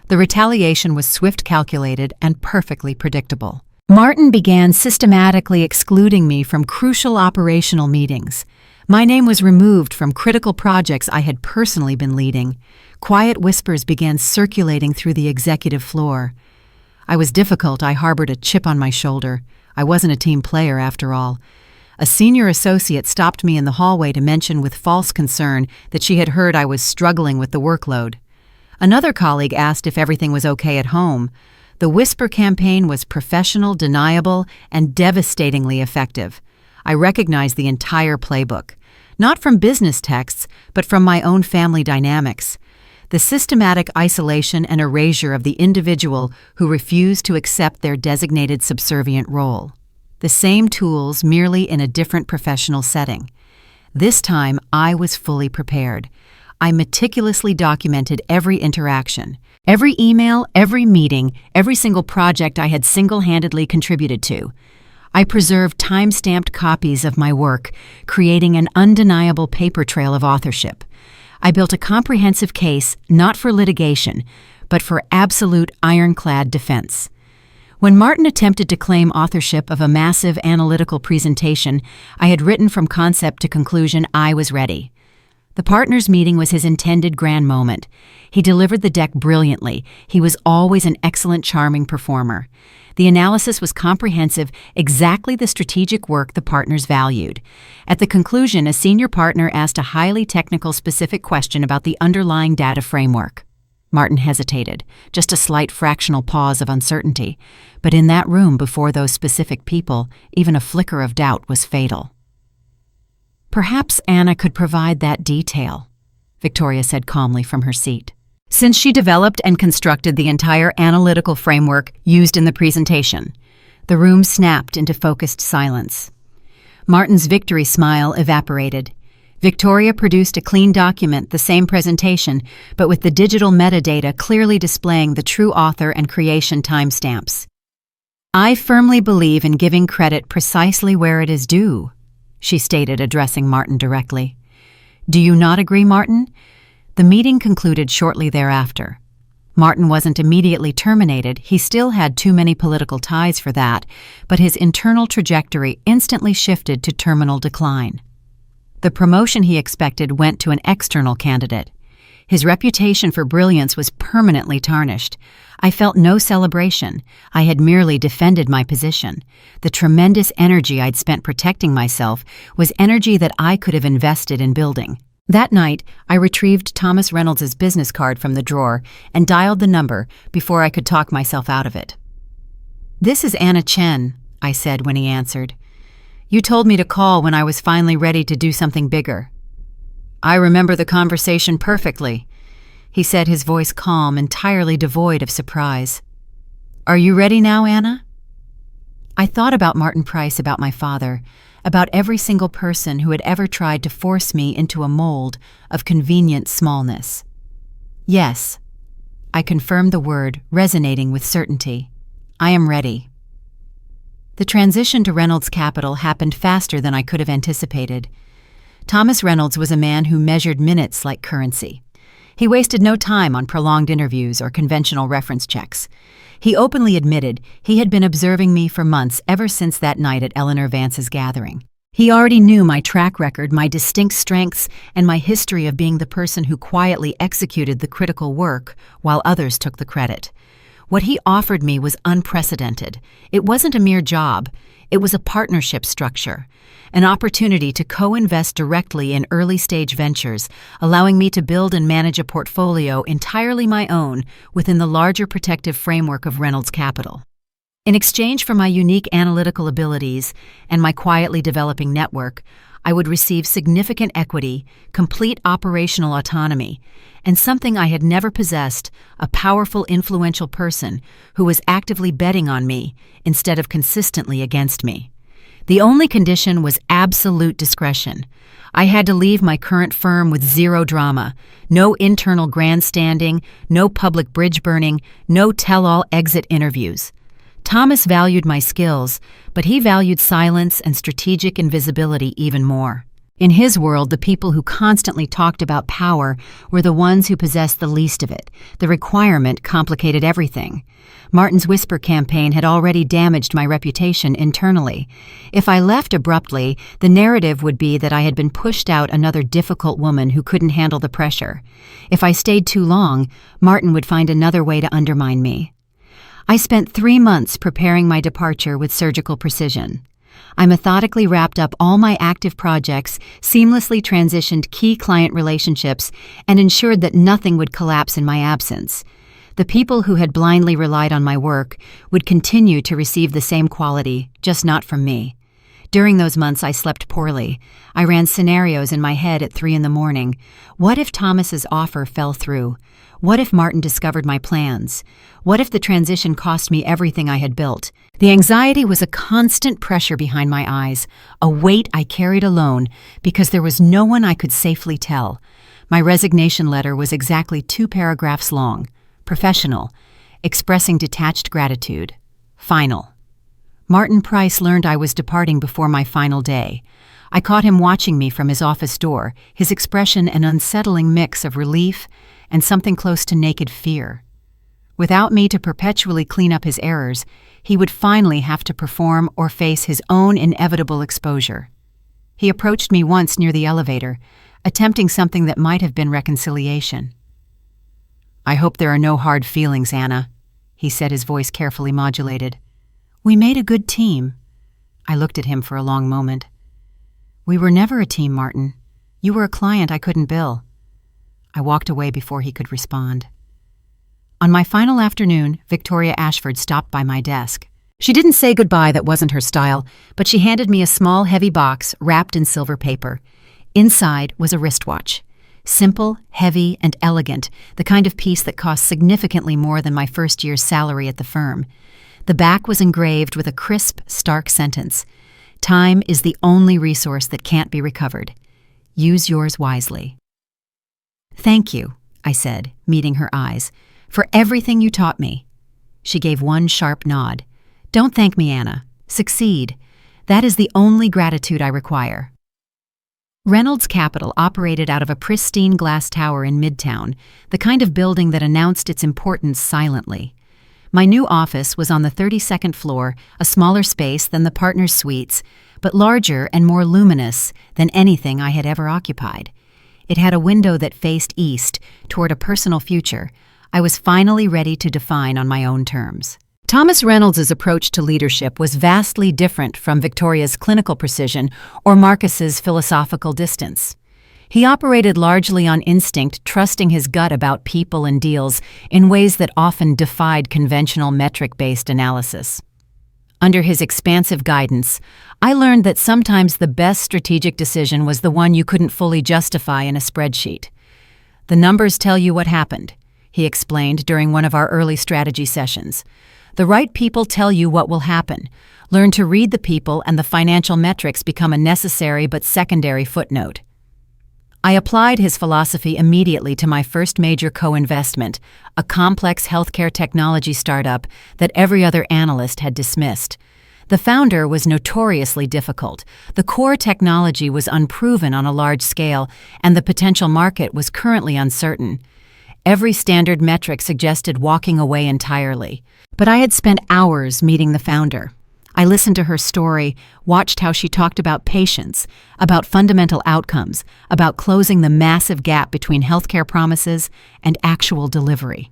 The retaliation was swift, calculated, and perfectly predictable. Martin began systematically excluding me from crucial operational meetings. My name was removed from critical projects I had personally been leading. Quiet whispers began circulating through the executive floor. I was difficult. I harbored a chip on my shoulder. I wasn't a team player, after all. A senior associate stopped me in the hallway to mention with false concern that she had heard I was struggling with the workload. Another colleague asked if everything was okay at home. The whisper campaign was professional, deniable, and devastatingly effective. I recognized the entire playbook, not from business texts, but from my own family dynamics. The systematic isolation and erasure of the individual who refused to accept their designated subservient role. The same tools, merely in a different professional setting. This time, I was fully prepared. I meticulously documented every interaction, every email, every meeting, every single project I had single-handedly contributed to. I preserved time-stamped copies of my work, creating an undeniable paper trail of authorship. I built a comprehensive case, not for litigation, but for absolute ironclad defense. When Martin attempted to claim authorship of a massive analytical presentation I had written from concept to conclusion, I was ready. The partners' meeting was his intended grand moment. He delivered the deck brilliantly. He was always an excellent, charming performer. The analysis was comprehensive, exactly the strategic work the partners valued. At the conclusion, a senior partner asked a highly technical, specific question about the underlying data framework. Martin hesitated, just a slight fractional pause of uncertainty. But in that room before those specific people, even a flicker of doubt was fatal. Perhaps Anna could provide that detail, Victoria said calmly from her seat. Since she developed and constructed the entire analytical framework used in the presentation, the room snapped into focused silence. Martin's victory smile evaporated. Victoria produced a clean document, the same presentation, but with the digital metadata clearly displaying the true author and creation timestamps. I firmly believe in giving credit precisely where it is due, she stated, addressing Martin directly. Do you not agree, Martin? The meeting concluded shortly thereafter. Martin wasn't immediately terminated, he still had too many political ties for that, but his internal trajectory instantly shifted to terminal decline. The promotion he expected went to an external candidate. His reputation for brilliance was permanently tarnished. I felt no celebration. I had merely defended my position. The tremendous energy I'd spent protecting myself was energy that I could have invested in building. That night, I retrieved Thomas Reynolds' business card from the drawer and dialed the number before I could talk myself out of it. "This is Anna Chen," I said when he answered. "You told me to call when I was finally ready to do something bigger." "I remember the conversation perfectly," he said, his voice calm, entirely devoid of surprise. "Are you ready now, Anna?" I thought about Martin Price, about my father, about every single person who had ever tried to force me into a mold of convenient smallness. "Yes," I confirmed the word, resonating with certainty. "I am ready." The transition to Reynolds Capital happened faster than I could have anticipated. Thomas Reynolds was a man who measured minutes like currency. He wasted no time on prolonged interviews or conventional reference checks. He openly admitted he had been observing me for months, ever since that night at Eleanor Vance's gathering. He already knew my track record, my distinct strengths, and my history of being the person who quietly executed the critical work while others took the credit. What he offered me was unprecedented. It wasn't a mere job. It was a partnership structure, an opportunity to co-invest directly in early-stage ventures, allowing me to build and manage a portfolio entirely my own within the larger protective framework of Reynolds Capital. In exchange for my unique analytical abilities and my quietly developing network, I would receive significant equity, complete operational autonomy, and something I had never possessed, a powerful, influential person who was actively betting on me instead of consistently against me. The only condition was absolute discretion. I had to leave my current firm with zero drama, no internal grandstanding, no public bridge burning, no tell-all exit interviews. Thomas valued my skills, but he valued silence and strategic invisibility even more. In his world, the people who constantly talked about power were the ones who possessed the least of it. The requirement complicated everything. Martin's whisper campaign had already damaged my reputation internally. If I left abruptly, the narrative would be that I had been pushed out another difficult woman who couldn't handle the pressure. If I stayed too long, Martin would find another way to undermine me. I spent 3 months preparing my departure with surgical precision. I methodically wrapped up all my active projects, seamlessly transitioned key client relationships, and ensured that nothing would collapse in my absence. The people who had blindly relied on my work would continue to receive the same quality, just not from me. During those months, I slept poorly. I ran scenarios in my head at 3 a.m. What if Thomas's offer fell through? What if Martin discovered my plans? What if the transition cost me everything I had built? The anxiety was a constant pressure behind my eyes, a weight I carried alone because there was no one I could safely tell. My resignation letter was exactly 2 paragraphs long, professional, expressing detached gratitude, final. Martin Price learned I was departing before my final day. I caught him watching me from his office door, his expression an unsettling mix of relief and something close to naked fear. Without me to perpetually clean up his errors, he would finally have to perform or face his own inevitable exposure. He approached me once near the elevator, attempting something that might have been reconciliation. "I hope there are no hard feelings, Anna," he said, his voice carefully modulated. "We made a good team." I looked at him for a long moment. "We were never a team, Martin. You were a client I couldn't bill." I walked away before he could respond. On my final afternoon, Victoria Ashford stopped by my desk. She didn't say goodbye, that wasn't her style, but she handed me a small, heavy box wrapped in silver paper. Inside was a wristwatch. Simple, heavy, and elegant, the kind of piece that cost significantly more than my first year's salary at the firm. The back was engraved with a crisp, stark sentence. Time is the only resource that can't be recovered. Use yours wisely. Thank you, I said, meeting her eyes, for everything you taught me. She gave one sharp nod. Don't thank me, Anna. Succeed. That is the only gratitude I require. Reynolds Capital operated out of a pristine glass tower in Midtown, the kind of building that announced its importance silently. My new office was on the 32nd floor, a smaller space than the partners' suites, but larger and more luminous than anything I had ever occupied. It had a window that faced east, toward a personal future I was finally ready to define on my own terms. Thomas Reynolds's approach to leadership was vastly different from Victoria's clinical precision or Marcus's philosophical distance. He operated largely on instinct, trusting his gut about people and deals in ways that often defied conventional metric-based analysis. Under his expansive guidance, I learned that sometimes the best strategic decision was the one you couldn't fully justify in a spreadsheet. The numbers tell you what happened, he explained during one of our early strategy sessions. The right people tell you what will happen. Learn to read the people, and the financial metrics become a necessary but secondary footnote. I applied his philosophy immediately to my first major co-investment, a complex healthcare technology startup that every other analyst had dismissed. The founder was notoriously difficult. The core technology was unproven on a large scale, and the potential market was currently uncertain. Every standard metric suggested walking away entirely. But I had spent hours meeting the founder. I listened to her story, watched how she talked about patients, about fundamental outcomes, about closing the massive gap between healthcare promises and actual delivery.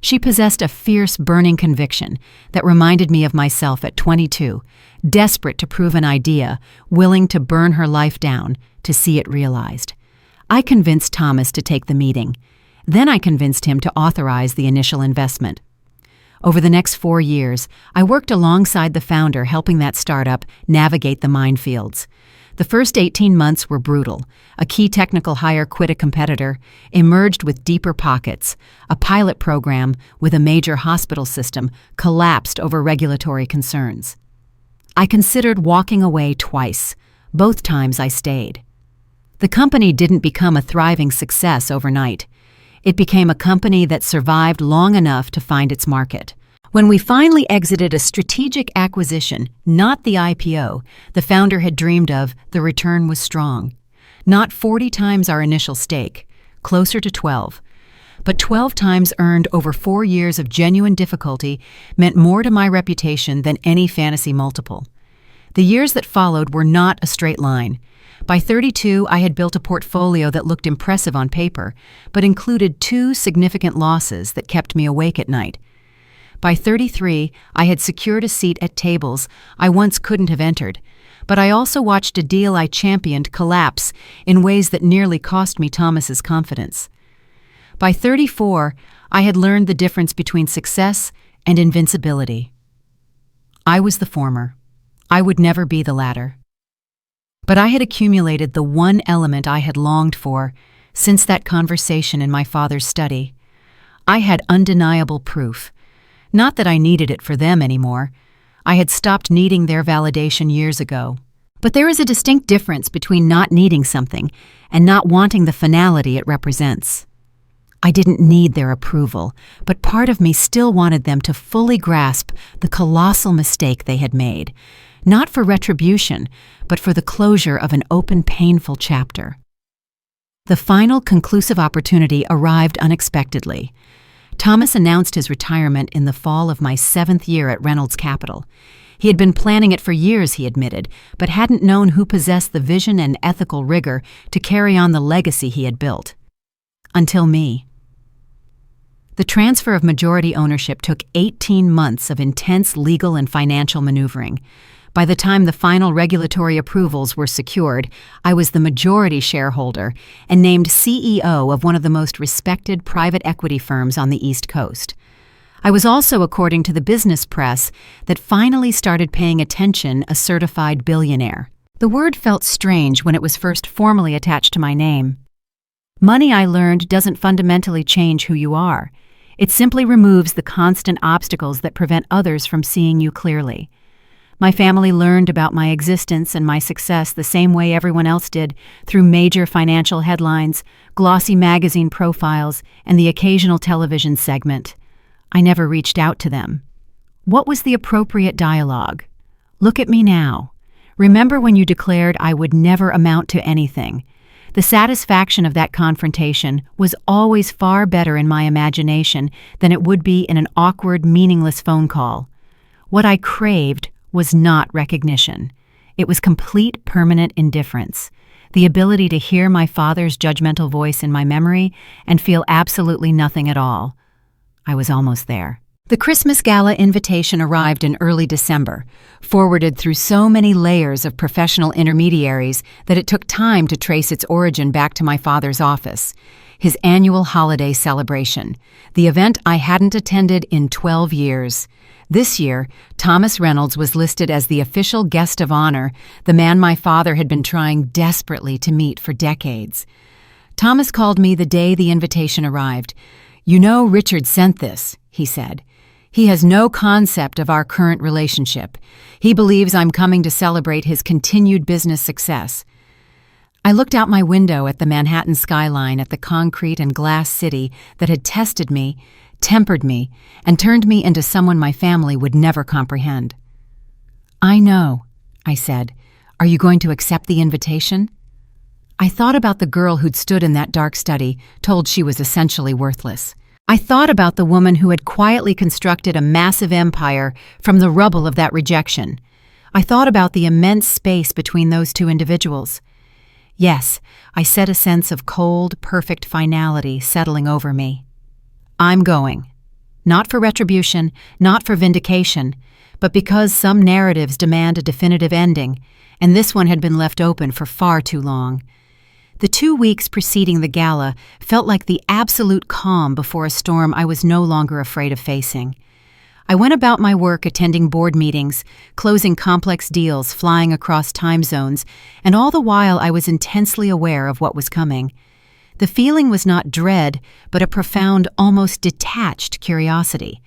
She possessed a fierce, burning conviction that reminded me of myself at 22, desperate to prove an idea, willing to burn her life down to see it realized. I convinced Thomas to take the meeting. Then I convinced him to authorize the initial investment. Over the next 4 years, I worked alongside the founder, helping that startup navigate the minefields. The first 18 months were brutal. A key technical hire quit a competitor, emerged with deeper pockets. A pilot program with a major hospital system collapsed over regulatory concerns. I considered walking away twice. Both times I stayed. The company didn't become a thriving success overnight. It became a company that survived long enough to find its market. When we finally exited a strategic acquisition, not the IPO, the founder had dreamed of, the return was strong. Not 40 times our initial stake, closer to 12. But 12 times earned over 4 years of genuine difficulty meant more to my reputation than any fantasy multiple. The years that followed were not a straight line. By 32, I had built a portfolio that looked impressive on paper, but included 2 significant losses that kept me awake at night. By 33, I had secured a seat at tables I once couldn't have entered, but I also watched a deal I championed collapse in ways that nearly cost me Thomas's confidence. By 34, I had learned the difference between success and invincibility. I was the former. I would never be the latter. But I had accumulated the one element I had longed for since that conversation in my father's study. I had undeniable proof. Not that I needed it for them anymore. I had stopped needing their validation years ago. But there is a distinct difference between not needing something and not wanting the finality it represents. I didn't need their approval, but part of me still wanted them to fully grasp the colossal mistake they had made. Not for retribution, but for the closure of an open, painful chapter. The final conclusive opportunity arrived unexpectedly. Thomas announced his retirement in the fall of my 7th year at Reynolds Capital. He had been planning it for years, he admitted, but hadn't known who possessed the vision and ethical rigor to carry on the legacy he had built. Until me. The transfer of majority ownership took 18 months of intense legal and financial maneuvering. By the time the final regulatory approvals were secured, I was the majority shareholder and named CEO of one of the most respected private equity firms on the East Coast. I was also, according to the business press, that finally started paying attention, a certified billionaire. The word felt strange when it was first formally attached to my name. Money, I learned, doesn't fundamentally change who you are. It simply removes the constant obstacles that prevent others from seeing you clearly. My family learned about my existence and my success the same way everyone else did, through major financial headlines, glossy magazine profiles, and the occasional television segment. I never reached out to them. What was the appropriate dialogue? Look at me now. Remember when you declared I would never amount to anything? The satisfaction of that confrontation was always far better in my imagination than it would be in an awkward, meaningless phone call. What I craved was not recognition. It was complete, permanent indifference. The ability to hear my father's judgmental voice in my memory and feel absolutely nothing at all. I was almost there. The Christmas gala invitation arrived in early December, forwarded through so many layers of professional intermediaries that it took time to trace its origin back to my father's office. His annual holiday celebration, the event I hadn't attended in 12 years. This year, Thomas Reynolds was listed as the official guest of honor, the man my father had been trying desperately to meet for decades. Thomas called me the day the invitation arrived. "You know, Richard sent this," he said. "He has no concept of our current relationship. He believes I'm coming to celebrate his continued business success." I looked out my window at the Manhattan skyline, at the concrete and glass city that had tested me, tempered me, and turned me into someone my family would never comprehend. "I know," I said. "Are you going to accept the invitation?" I thought about the girl who'd stood in that dark study, told she was essentially worthless. I thought about the woman who had quietly constructed a massive empire from the rubble of that rejection. I thought about the immense space between those two individuals. Yes, I set a sense of cold, perfect finality settling over me. I'm going. Not for retribution, not for vindication, but because some narratives demand a definitive ending, and this one had been left open for far too long. The 2 weeks preceding the gala felt like the absolute calm before a storm I was no longer afraid of facing. I went about my work attending board meetings, closing complex deals, flying across time zones, and all the while I was intensely aware of what was coming. The feeling was not dread, but a profound, almost detached curiosity.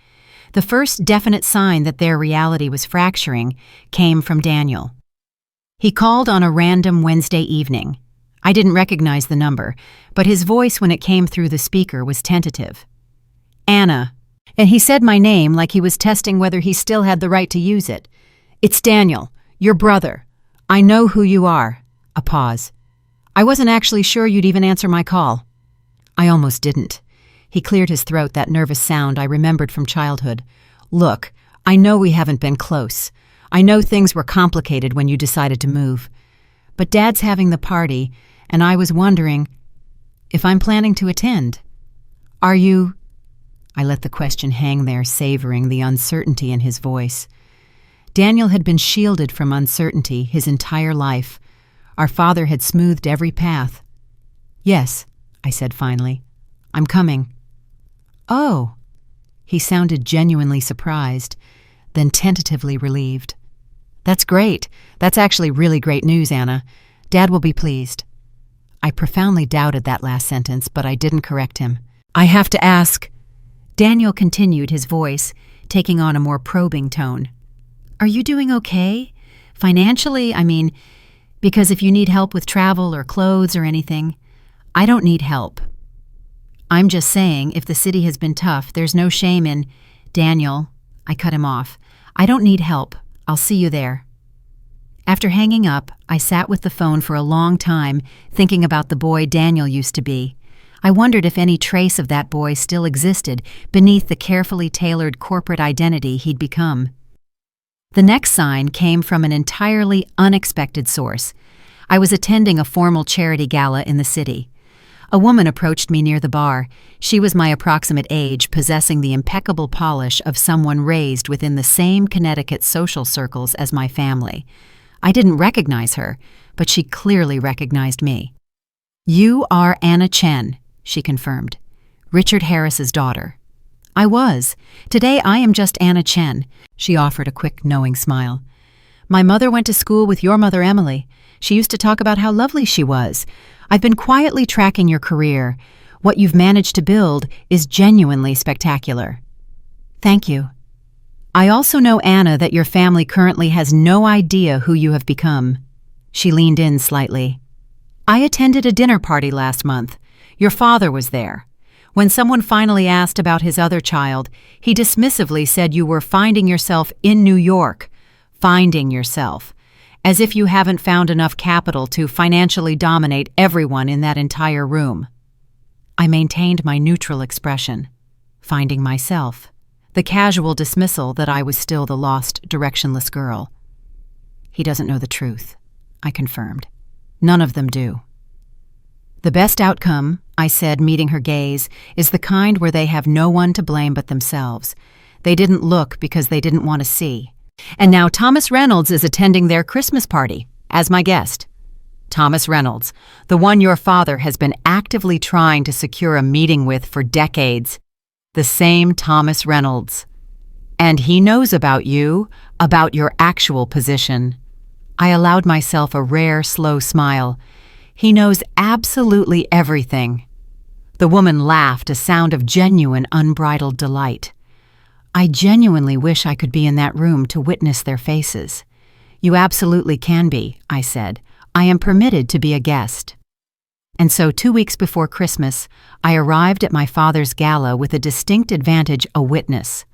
The first definite sign that their reality was fracturing came from Daniel. He called on a random Wednesday evening. I didn't recognize the number, but his voice when it came through the speaker was tentative. "Anna," and he said my name like he was testing whether he still had the right to use it. "It's Daniel, your brother. I know who you are." A pause. "I wasn't actually sure you'd even answer my call." I almost didn't. He cleared his throat, that nervous sound I remembered from childhood. "Look, I know we haven't been close. I know things were complicated when you decided to move. But Dad's having the party, and I was wondering if I'm planning to attend. Are you—" I let the question hang there, savoring the uncertainty in his voice. Daniel had been shielded from uncertainty his entire life. Our father had smoothed every path. "Yes," I said finally. "I'm coming." "Oh." He sounded genuinely surprised, then tentatively relieved. "That's great. That's actually really great news, Anna. Dad will be pleased." I profoundly doubted that last sentence, but I didn't correct him. "I have to ask," Daniel continued, his voice taking on a more probing tone. "Are you doing okay? Financially, I mean, because if you need help with travel or clothes or anything." "I don't need help. I'm just saying, if the city has been tough, there's no shame in—" "Daniel," I cut him off. "I don't need help. I'll see you there." After hanging up, I sat with the phone for a long time, thinking about the boy Daniel used to be. I wondered if any trace of that boy still existed beneath the carefully tailored corporate identity he'd become. The next sign came from an entirely unexpected source. I was attending a formal charity gala in the city. A woman approached me near the bar. She was my approximate age, possessing the impeccable polish of someone raised within the same Connecticut social circles as my family. I didn't recognize her, but she clearly recognized me. "You are Anna Chen," she confirmed. "Richard Harris's daughter." I was. "Today I am just Anna Chen," she offered a quick, knowing smile. My mother went to school with your mother, Emily. She used to talk about how lovely she was. I've been quietly tracking your career. What you've managed to build is genuinely spectacular. Thank you. I also know, Anna, that your family currently has no idea who you have become. She leaned in slightly. I attended a dinner party last month. Your father was there. When someone finally asked about his other child, he dismissively said you were finding yourself in New York. Finding yourself. As if you haven't found enough capital to financially dominate everyone in that entire room. I maintained my neutral expression. Finding myself. The casual dismissal that I was still the lost, directionless girl. He doesn't know the truth, I confirmed. None of them do. The best outcome, I said, meeting her gaze, is the kind where they have no one to blame but themselves. They didn't look because they didn't want to see. And now Thomas Reynolds is attending their Christmas party, as my guest. Thomas Reynolds, the one your father has been actively trying to secure a meeting with for decades. The same Thomas Reynolds. And he knows about you, about your actual position. I allowed myself a rare, slow smile. He knows absolutely everything. The woman laughed, a sound of genuine, unbridled delight. I genuinely wish I could be in that room to witness their faces. You absolutely can be, I said. I am permitted to be a guest. And so 2 weeks before Christmas, I arrived at my father's gala with a distinct advantage, a witness.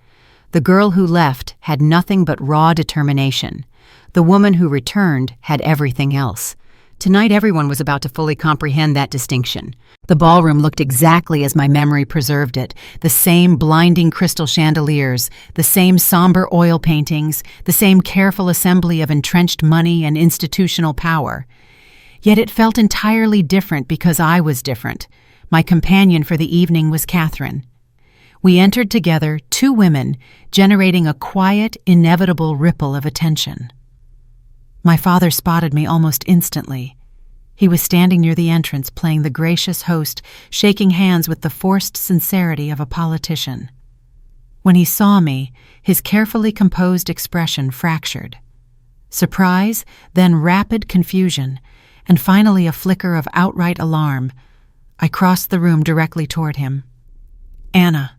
The girl who left had nothing but raw determination. The woman who returned had everything else. Tonight everyone was about to fully comprehend that distinction. The ballroom looked exactly as my memory preserved it. The same blinding crystal chandeliers, the same somber oil paintings, the same careful assembly of entrenched money and institutional power. Yet it felt entirely different because I was different. My companion for the evening was Catherine. We entered together, two women, generating a quiet, inevitable ripple of attention. My father spotted me almost instantly. He was standing near the entrance, playing the gracious host, shaking hands with the forced sincerity of a politician. When he saw me, his carefully composed expression fractured. Surprise, then rapid confusion, and finally a flicker of outright alarm. I crossed the room directly toward him. Anna.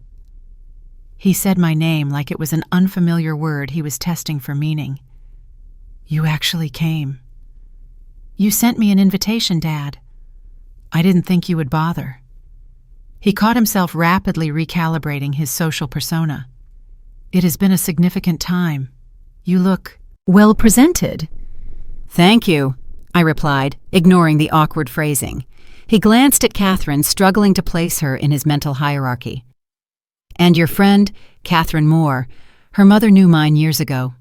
He said my name like it was an unfamiliar word he was testing for meaning. You actually came. You sent me an invitation, Dad. I didn't think you would bother. He caught himself rapidly recalibrating his social persona. It has been a significant time. You look well presented. Thank you, I replied, ignoring the awkward phrasing. He glanced at Catherine, struggling to place her in his mental hierarchy. And your friend, Catherine Moore, her mother knew mine years ago.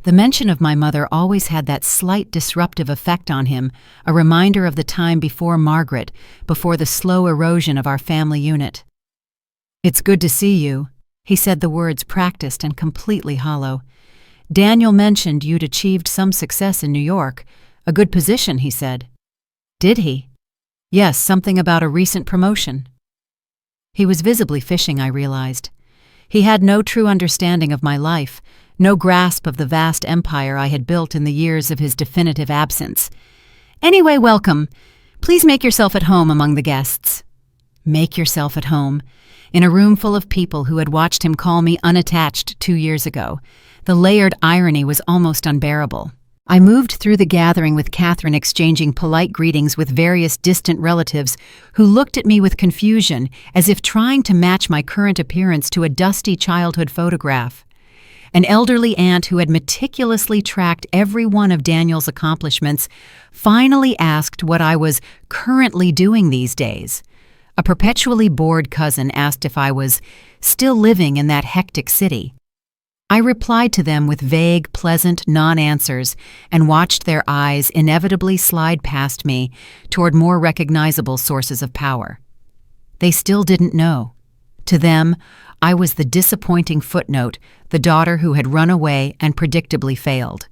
The mention of my mother always had that slight disruptive effect on him, a reminder of the time before Margaret, before the slow erosion of our family unit. It's good to see you, he said, the words practiced and completely hollow. Daniel mentioned you'd achieved some success in New York. A good position, he said. Did he? Yes, something about a recent promotion. He was visibly fishing, I realized. He had no true understanding of my life, no grasp of the vast empire I had built in the years of his definitive absence. Anyway, welcome. Please make yourself at home among the guests. Make yourself at home. In a room full of people who had watched him call me unattached 2 years ago, the layered irony was almost unbearable. I moved through the gathering with Catherine exchanging polite greetings with various distant relatives who looked at me with confusion, as if trying to match my current appearance to a dusty childhood photograph. An elderly aunt who had meticulously tracked every one of Daniel's accomplishments finally asked what I was currently doing these days. A perpetually bored cousin asked if I was still living in that hectic city. I replied to them with vague, pleasant non-answers and watched their eyes inevitably slide past me toward more recognizable sources of power. They still didn't know. To them, I was the disappointing footnote, the daughter who had run away and predictably failed.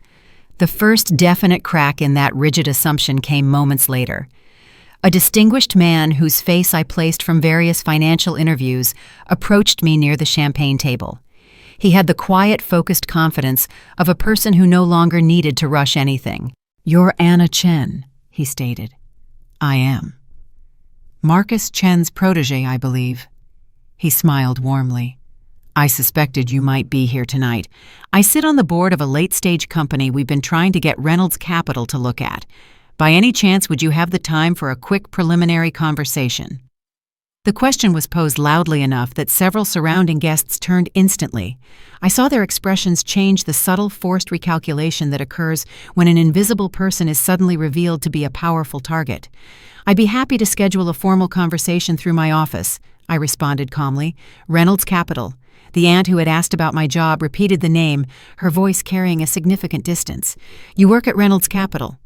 The first definite crack in that rigid assumption came moments later. A distinguished man whose face I placed from various financial interviews approached me near the champagne table. He had the quiet, focused confidence of a person who no longer needed to rush anything. "You're Anna Chen," he stated. "I am. Marcus Chen's protege, I believe." He smiled warmly. "I suspected you might be here tonight. I sit on the board of a late-stage company we've been trying to get Reynolds Capital to look at. By any chance, would you have the time for a quick preliminary conversation?" The question was posed loudly enough that several surrounding guests turned instantly. I saw their expressions change, the subtle, forced recalculation that occurs when an invisible person is suddenly revealed to be a powerful target. "I'd be happy to schedule a formal conversation through my office," I responded calmly. "Reynolds Capital." The aunt who had asked about my job repeated the name, her voice carrying a significant distance. "You work at Reynolds Capital."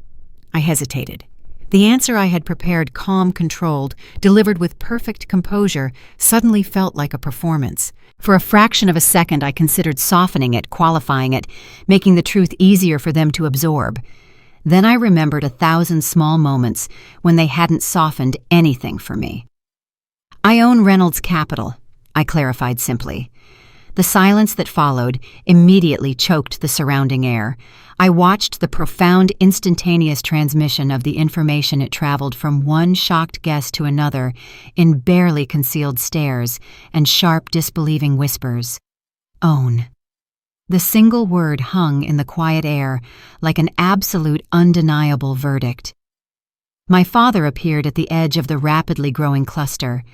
I hesitated. The answer I had prepared, calm, controlled, delivered with perfect composure, suddenly felt like a performance. For a fraction of a second I considered softening it, qualifying it, making the truth easier for them to absorb. Then I remembered 1,000 small moments when they hadn't softened anything for me. "I own Reynolds Capital," I clarified simply. The silence that followed immediately choked the surrounding air. I watched the profound, instantaneous transmission of the information it traveled from one shocked guest to another in barely concealed stares and sharp, disbelieving whispers. "Own." The single word hung in the quiet air like an absolute, undeniable verdict. My father appeared at the edge of the rapidly growing cluster.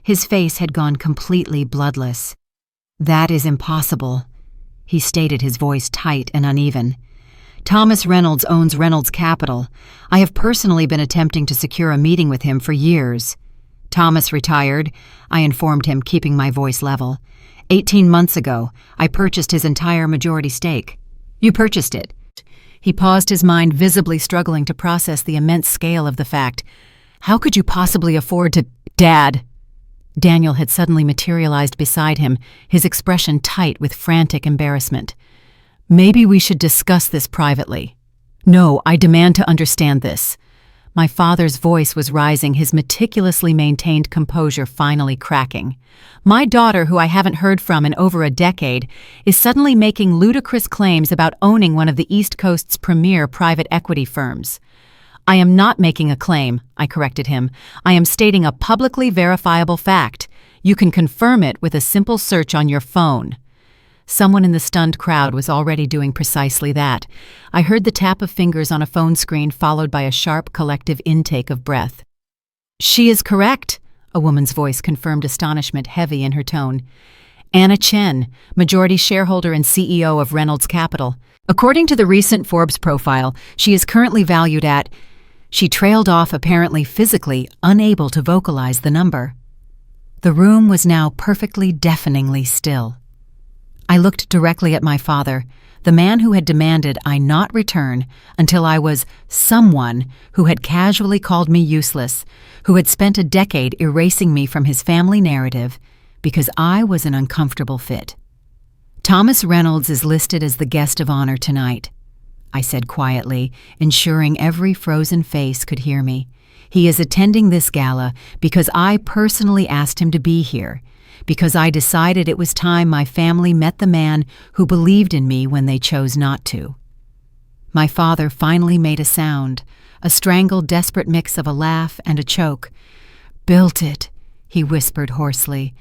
His face had gone completely bloodless. "That is impossible," he stated, his voice tight and uneven. "Thomas Reynolds owns Reynolds Capital. I have personally been attempting to secure a meeting with him for years." "Thomas retired," I informed him, keeping my voice level. 18 months ago, I purchased his entire majority stake." "You purchased it?" He paused, his mind visibly struggling to process the immense scale of the fact. "How could you possibly afford to—" "Dad!" Daniel had suddenly materialized beside him, his expression tight with frantic embarrassment. "Maybe we should discuss this privately." "No, I demand to understand this." My father's voice was rising, his meticulously maintained composure finally cracking. "My daughter, who I haven't heard from in over a decade, is suddenly making ludicrous claims about owning one of the East Coast's premier private equity firms." "I am not making a claim," I corrected him. "I am stating a publicly verifiable fact. You can confirm it with a simple search on your phone." Someone in the stunned crowd was already doing precisely that. I heard the tap of fingers on a phone screen followed by a sharp collective intake of breath. "She is correct," a woman's voice confirmed, astonishment heavy in her tone. "Anna Chen, majority shareholder and CEO of Reynolds Capital. According to the recent Forbes profile, she is currently valued at—" She trailed off, apparently physically unable to vocalize the number. The room was now perfectly, deafeningly still. I looked directly at my father, the man who had demanded I not return until I was someone who had casually called me useless, who had spent a decade erasing me from his family narrative because I was an uncomfortable fit. "Thomas Reynolds is listed as the guest of honor tonight," I said quietly, ensuring every frozen face could hear me. "He is attending this gala because I personally asked him to be here, because I decided it was time my family met the man who believed in me when they chose not to." My father finally made a sound, a strangled, desperate mix of a laugh and a choke. "Built it," he whispered hoarsely.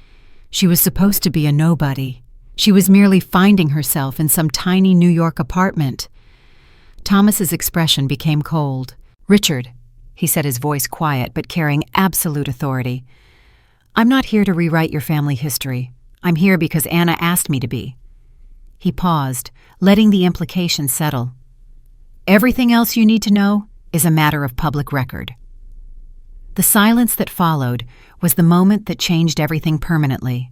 "She was supposed to be a nobody. She was merely finding herself in some tiny New York apartment." Thomas's expression became cold. "Richard," he said, his voice quiet but carrying absolute authority, "I'm not here to rewrite your family history. I'm here because Anna asked me to be." He paused, letting the implication settle. "Everything else you need to know is a matter of public record." The silence that followed was the moment that changed everything permanently.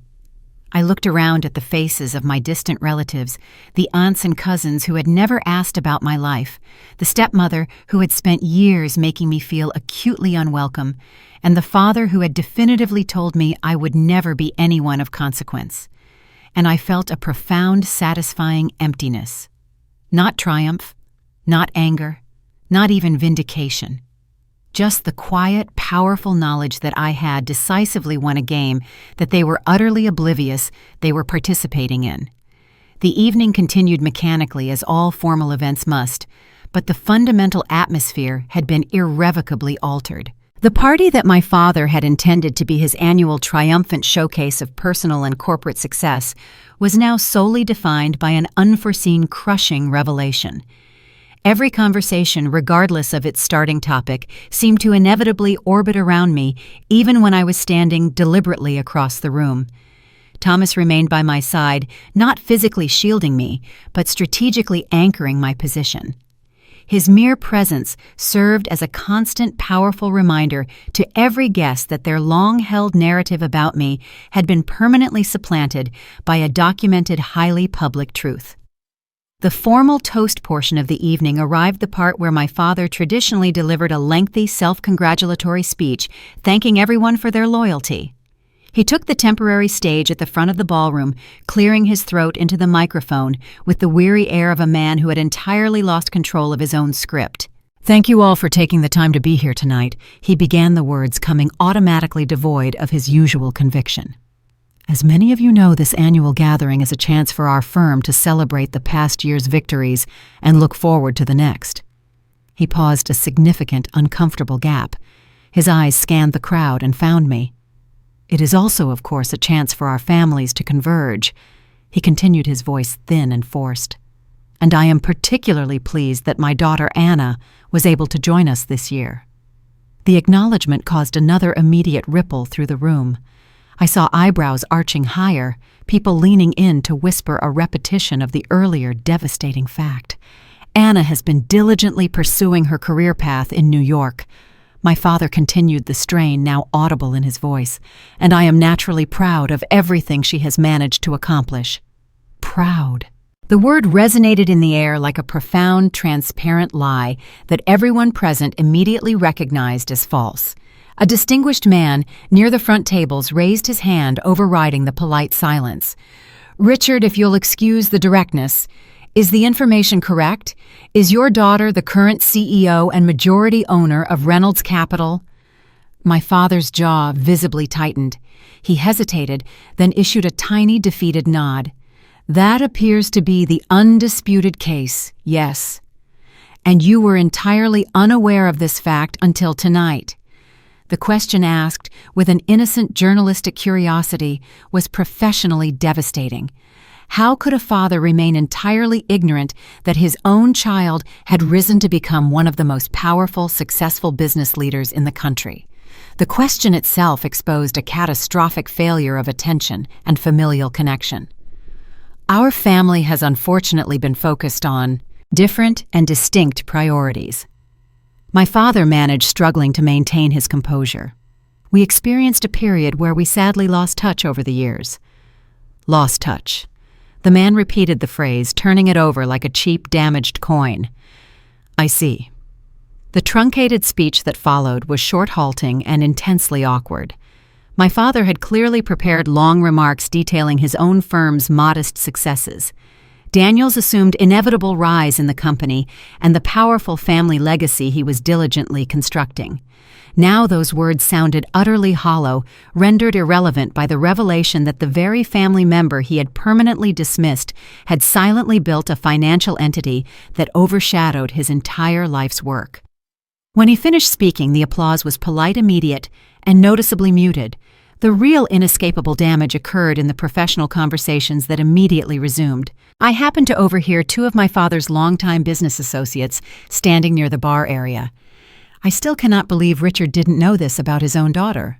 I looked around at the faces of my distant relatives, the aunts and cousins who had never asked about my life, the stepmother who had spent years making me feel acutely unwelcome, and the father who had definitively told me I would never be anyone of consequence. And I felt a profound, satisfying emptiness. Not triumph, not anger, not even vindication. Just the quiet, powerful knowledge that I had decisively won a game that they were utterly oblivious they were participating in. The evening continued mechanically as all formal events must, but the fundamental atmosphere had been irrevocably altered. The party that my father had intended to be his annual triumphant showcase of personal and corporate success was now solely defined by an unforeseen crushing revelation. Every conversation, regardless of its starting topic, seemed to inevitably orbit around me, even when I was standing deliberately across the room. Thomas remained by my side, not physically shielding me, but strategically anchoring my position. His mere presence served as a constant, powerful reminder to every guest that their long-held narrative about me had been permanently supplanted by a documented, highly public truth. The formal toast portion of the evening arrived the part where my father traditionally delivered a lengthy, self-congratulatory speech, thanking everyone for their loyalty. He took the temporary stage at the front of the ballroom, clearing his throat into the microphone with the weary air of a man who had entirely lost control of his own script. "Thank you all for taking the time to be here tonight," he began, the words coming automatically devoid of his usual conviction. "As many of you know, this annual gathering is a chance for our firm to celebrate the past year's victories and look forward to the next." He paused a significant, uncomfortable gap. His eyes scanned the crowd and found me. "It is also, of course, a chance for our families to converge," he continued, his voice thin and forced. "And I am particularly pleased that my daughter Anna was able to join us this year." The acknowledgement caused another immediate ripple through the room. I saw eyebrows arching higher, people leaning in to whisper a repetition of the earlier devastating fact. "Anna has been diligently pursuing her career path in New York." My father continued, the strain now audible in his voice, "and I am naturally proud of everything she has managed to accomplish." Proud. The word resonated in the air like a profound, transparent lie that everyone present immediately recognized as false. A distinguished man near the front tables raised his hand, overriding the polite silence. "Richard, if you'll excuse the directness, is the information correct? Is your daughter the current CEO and majority owner of Reynolds Capital?" My father's jaw visibly tightened. He hesitated, then issued a tiny, defeated nod. "That appears to be the undisputed case, yes. And you were entirely unaware of this fact until tonight." The question asked, with an innocent journalistic curiosity, was professionally devastating. How could a father remain entirely ignorant that his own child had risen to become one of the most powerful, successful business leaders in the country? The question itself exposed a catastrophic failure of attention and familial connection. Our family has unfortunately been focused on different and distinct priorities. My father managed, struggling to maintain his composure. We experienced a period where we sadly lost touch over the years. Lost touch. The man repeated the phrase, turning it over like a cheap, damaged coin. "I see." The truncated speech that followed was short, halting, and intensely awkward. My father had clearly prepared long remarks detailing his own firm's modest successes, Daniel's assumed inevitable rise in the company, and the powerful family legacy he was diligently constructing. Now those words sounded utterly hollow, rendered irrelevant by the revelation that the very family member he had permanently dismissed had silently built a financial entity that overshadowed his entire life's work. When he finished speaking, the applause was polite, immediate, and noticeably muted. The real inescapable damage occurred in the professional conversations that immediately resumed. I happened to overhear two of my father's longtime business associates standing near the bar area. I still cannot believe Richard didn't know this about his own daughter.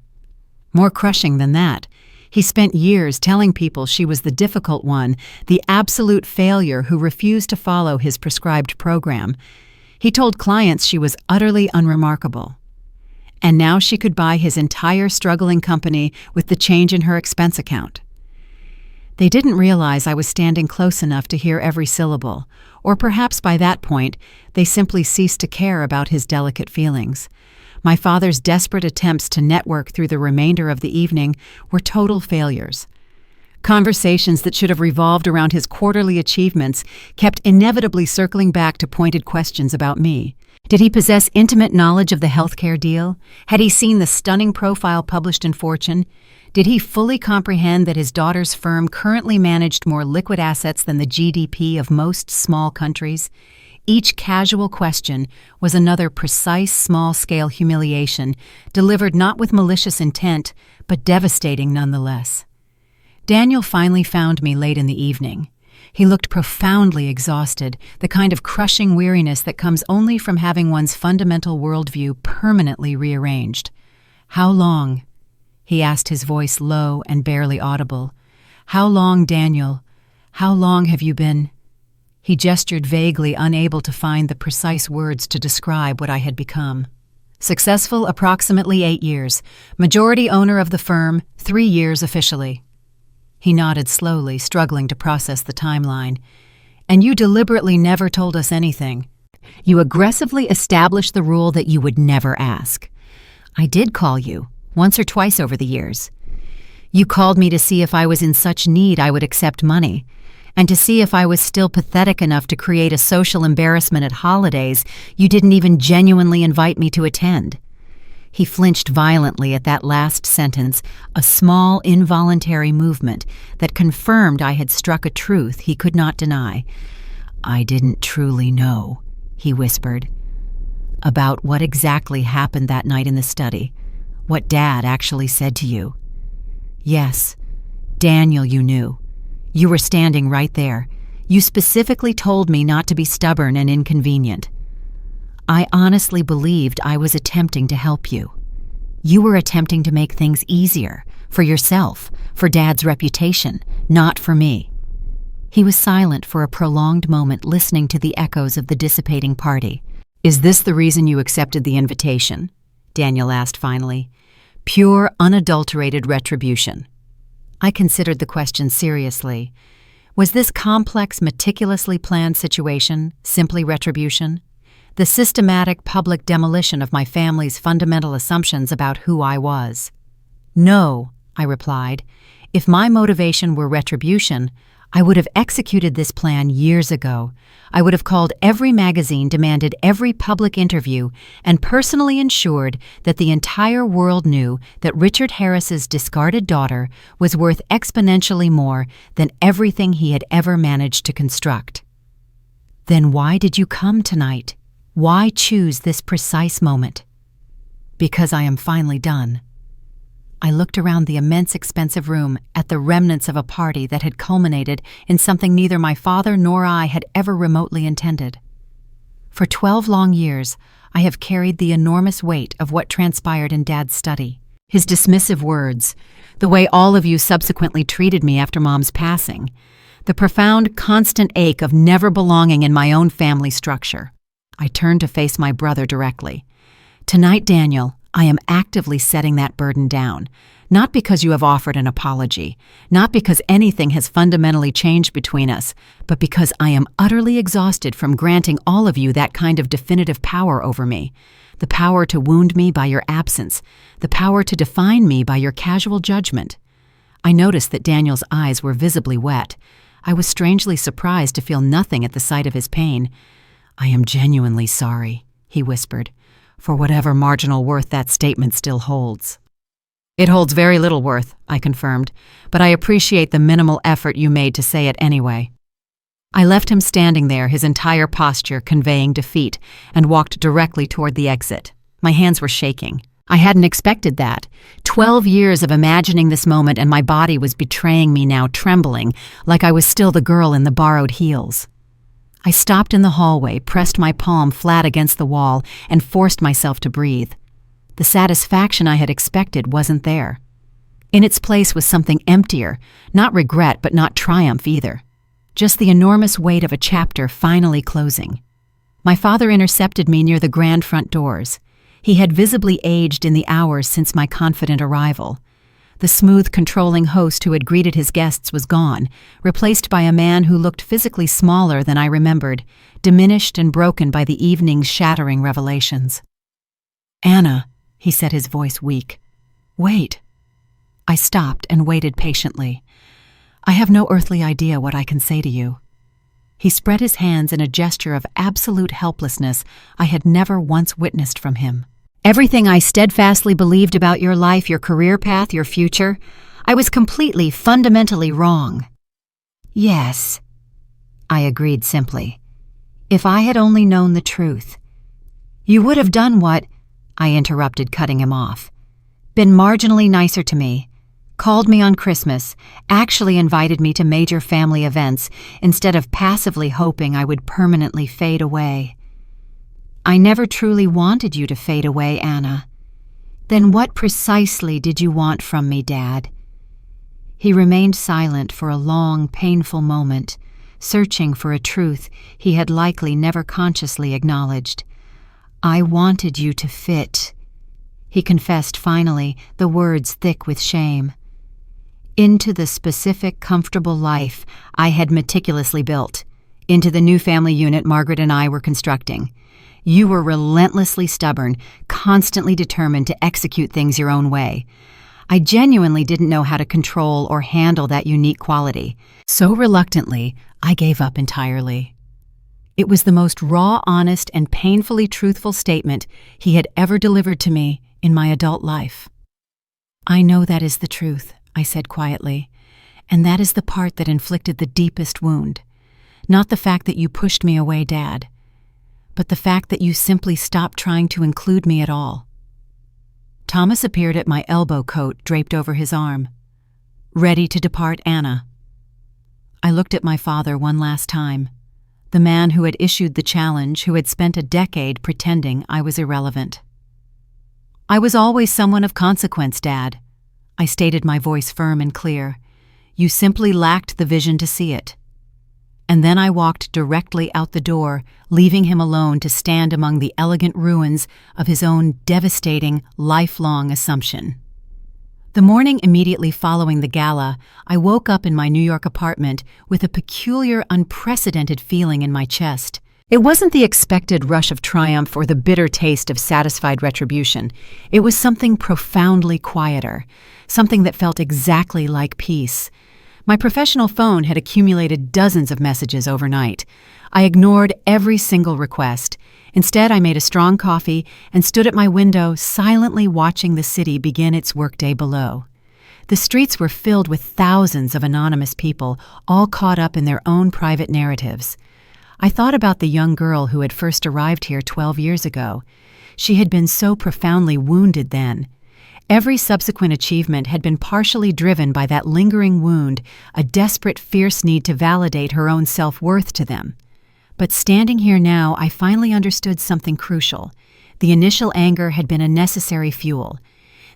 More crushing than that, he spent years telling people she was the difficult one, the absolute failure who refused to follow his prescribed program. He told clients she was utterly unremarkable. And now she could buy his entire struggling company with the change in her expense account. They didn't realize I was standing close enough to hear every syllable, or perhaps by that point, they simply ceased to care about his delicate feelings. My father's desperate attempts to network through the remainder of the evening were total failures. Conversations that should have revolved around his quarterly achievements kept inevitably circling back to pointed questions about me. Did he possess intimate knowledge of the healthcare deal? Had he seen the stunning profile published in Fortune? Did he fully comprehend that his daughter's firm currently managed more liquid assets than the GDP of most small countries? Each casual question was another precise small-scale humiliation, delivered not with malicious intent, but devastating nonetheless. Daniel finally found me late in the evening. He looked profoundly exhausted, the kind of crushing weariness that comes only from having one's fundamental worldview permanently rearranged. "How long?" he asked, his voice low and barely audible. "How long, Daniel? How long have you been—" He gestured vaguely, unable to find the precise words to describe what I had become. "Successful approximately 8 years. Majority owner of the firm, 3 years officially." He nodded slowly, struggling to process the timeline. "And you deliberately never told us anything. You aggressively established the rule that you would never ask. I did call you, once or twice over the years. You called me to see if I was in such need I would accept money, and to see if I was still pathetic enough to create a social embarrassment at holidays you didn't even genuinely invite me to attend." He flinched violently at that last sentence, a small, involuntary movement that confirmed I had struck a truth he could not deny. "I didn't truly know," he whispered. "About what exactly happened that night in the study? What Dad actually said to you?" "Yes. Daniel, you knew. You were standing right there. You specifically told me not to be stubborn and inconvenient. I honestly believed I was attempting to help you. You were attempting to make things easier, for yourself, for Dad's reputation, not for me." He was silent for a prolonged moment, listening to the echoes of the dissipating party. "Is this the reason you accepted the invitation?" Daniel asked finally. "Pure, unadulterated retribution." I considered the question seriously. Was this complex, meticulously planned situation simply retribution? The systematic public demolition of my family's fundamental assumptions about who I was? "No," I replied. "If my motivation were retribution, I would have executed this plan years ago. I would have called every magazine, demanded every public interview, and personally ensured that the entire world knew that Richard Harris's discarded daughter was worth exponentially more than everything he had ever managed to construct." "Then why did you come tonight? Why choose this precise moment?" "Because I am finally done." I looked around the immense, expensive room at the remnants of a party that had culminated in something neither my father nor I had ever remotely intended. For 12 long years, I have carried the enormous weight of what transpired in Dad's study. His dismissive words, the way all of you subsequently treated me after Mom's passing, the profound, constant ache of never belonging in my own family structure. I turned to face my brother directly. "Tonight, Daniel, I am actively setting that burden down, not because you have offered an apology, not because anything has fundamentally changed between us, but because I am utterly exhausted from granting all of you that kind of definitive power over me, the power to wound me by your absence, the power to define me by your casual judgment." I noticed that Daniel's eyes were visibly wet. I was strangely surprised to feel nothing at the sight of his pain. "I am genuinely sorry," he whispered, "for whatever marginal worth that statement still holds." "It holds very little worth," I confirmed, "but I appreciate the minimal effort you made to say it anyway." I left him standing there, his entire posture conveying defeat, and walked directly toward the exit. My hands were shaking. I hadn't expected that. 12 years of imagining this moment, and my body was betraying me now, trembling, like I was still the girl in the borrowed heels. I stopped in the hallway, pressed my palm flat against the wall, and forced myself to breathe. The satisfaction I had expected wasn't there. In its place was something emptier, not regret but not triumph either. Just the enormous weight of a chapter finally closing. My father intercepted me near the grand front doors. He had visibly aged in the hours since my confident arrival. The smooth, controlling host who had greeted his guests was gone, replaced by a man who looked physically smaller than I remembered, diminished and broken by the evening's shattering revelations. "Anna," he said, his voice weak. "Wait." I stopped and waited patiently. "I have no earthly idea what I can say to you." He spread his hands in a gesture of absolute helplessness I had never once witnessed from him. Everything I steadfastly believed about your life, your career path, your future, I was completely, fundamentally wrong. Yes, I agreed simply. If I had only known the truth. You would have done what, I interrupted, cutting him off. Been marginally nicer to me. Called me on Christmas, actually invited me to major family events instead of passively hoping I would permanently fade away. I never truly wanted you to fade away, Anna. Then what precisely did you want from me, Dad? He remained silent for a long, painful moment, searching for a truth he had likely never consciously acknowledged. I wanted you to fit, he confessed finally, the words thick with shame. Into the specific, comfortable life I had meticulously built, into the new family unit Margaret and I were constructing. You were relentlessly stubborn, constantly determined to execute things your own way. I genuinely didn't know how to control or handle that unique quality. So reluctantly, I gave up entirely. It was the most raw, honest, and painfully truthful statement he had ever delivered to me in my adult life. I know that is the truth, I said quietly, and that is the part that inflicted the deepest wound. Not the fact that you pushed me away, Dad, but the fact that you simply stopped trying to include me at all. Thomas appeared at my elbow, coat draped over his arm. Ready to depart, Anna. I looked at my father one last time, the man who had issued the challenge, who had spent a decade pretending I was irrelevant. I was always someone of consequence, Dad. I stated, my voice firm and clear. You simply lacked the vision to see it. And then I walked directly out the door, leaving him alone to stand among the elegant ruins of his own devastating, lifelong assumption. The morning immediately following the gala, I woke up in my New York apartment with a peculiar, unprecedented feeling in my chest. It wasn't the expected rush of triumph or the bitter taste of satisfied retribution. It was something profoundly quieter, something that felt exactly like peace. My professional phone had accumulated dozens of messages overnight. I ignored every single request. Instead, I made a strong coffee and stood at my window, silently watching the city begin its workday below. The streets were filled with thousands of anonymous people, all caught up in their own private narratives. I thought about the young girl who had first arrived here 12 years ago. She had been so profoundly wounded then. Every subsequent achievement had been partially driven by that lingering wound, a desperate, fierce need to validate her own self-worth to them. But standing here now, I finally understood something crucial. The initial anger had been a necessary fuel.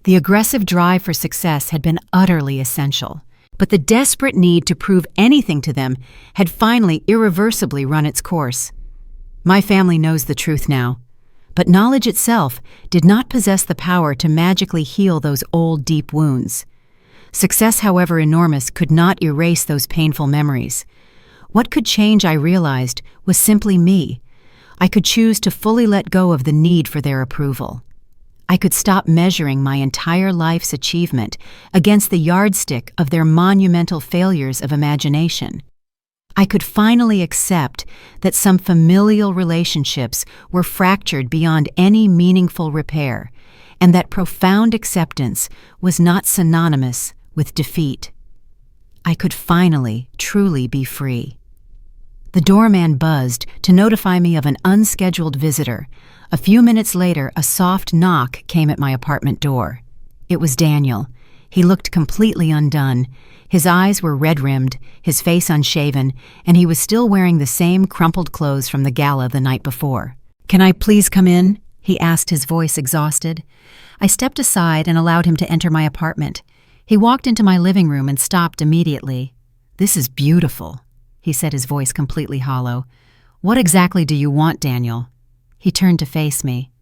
The aggressive drive for success had been utterly essential. But the desperate need to prove anything to them had finally irreversibly run its course. My family knows the truth now. But knowledge itself did not possess the power to magically heal those old, deep wounds. Success, however enormous, could not erase those painful memories. What could change, I realized, was simply me. I could choose to fully let go of the need for their approval. I could stop measuring my entire life's achievement against the yardstick of their monumental failures of imagination. I could finally accept that some familial relationships were fractured beyond any meaningful repair, and that profound acceptance was not synonymous with defeat. I could finally, truly be free. The doorman buzzed to notify me of an unscheduled visitor. A few minutes later, a soft knock came at my apartment door. It was Daniel. He looked completely undone. His eyes were red-rimmed, his face unshaven, and he was still wearing the same crumpled clothes from the gala the night before. "Can I please come in?" he asked, his voice exhausted. I stepped aside and allowed him to enter my apartment. He walked into my living room and stopped immediately. "This is beautiful," he said, his voice completely hollow. "What exactly do you want, Daniel?" He turned to face me.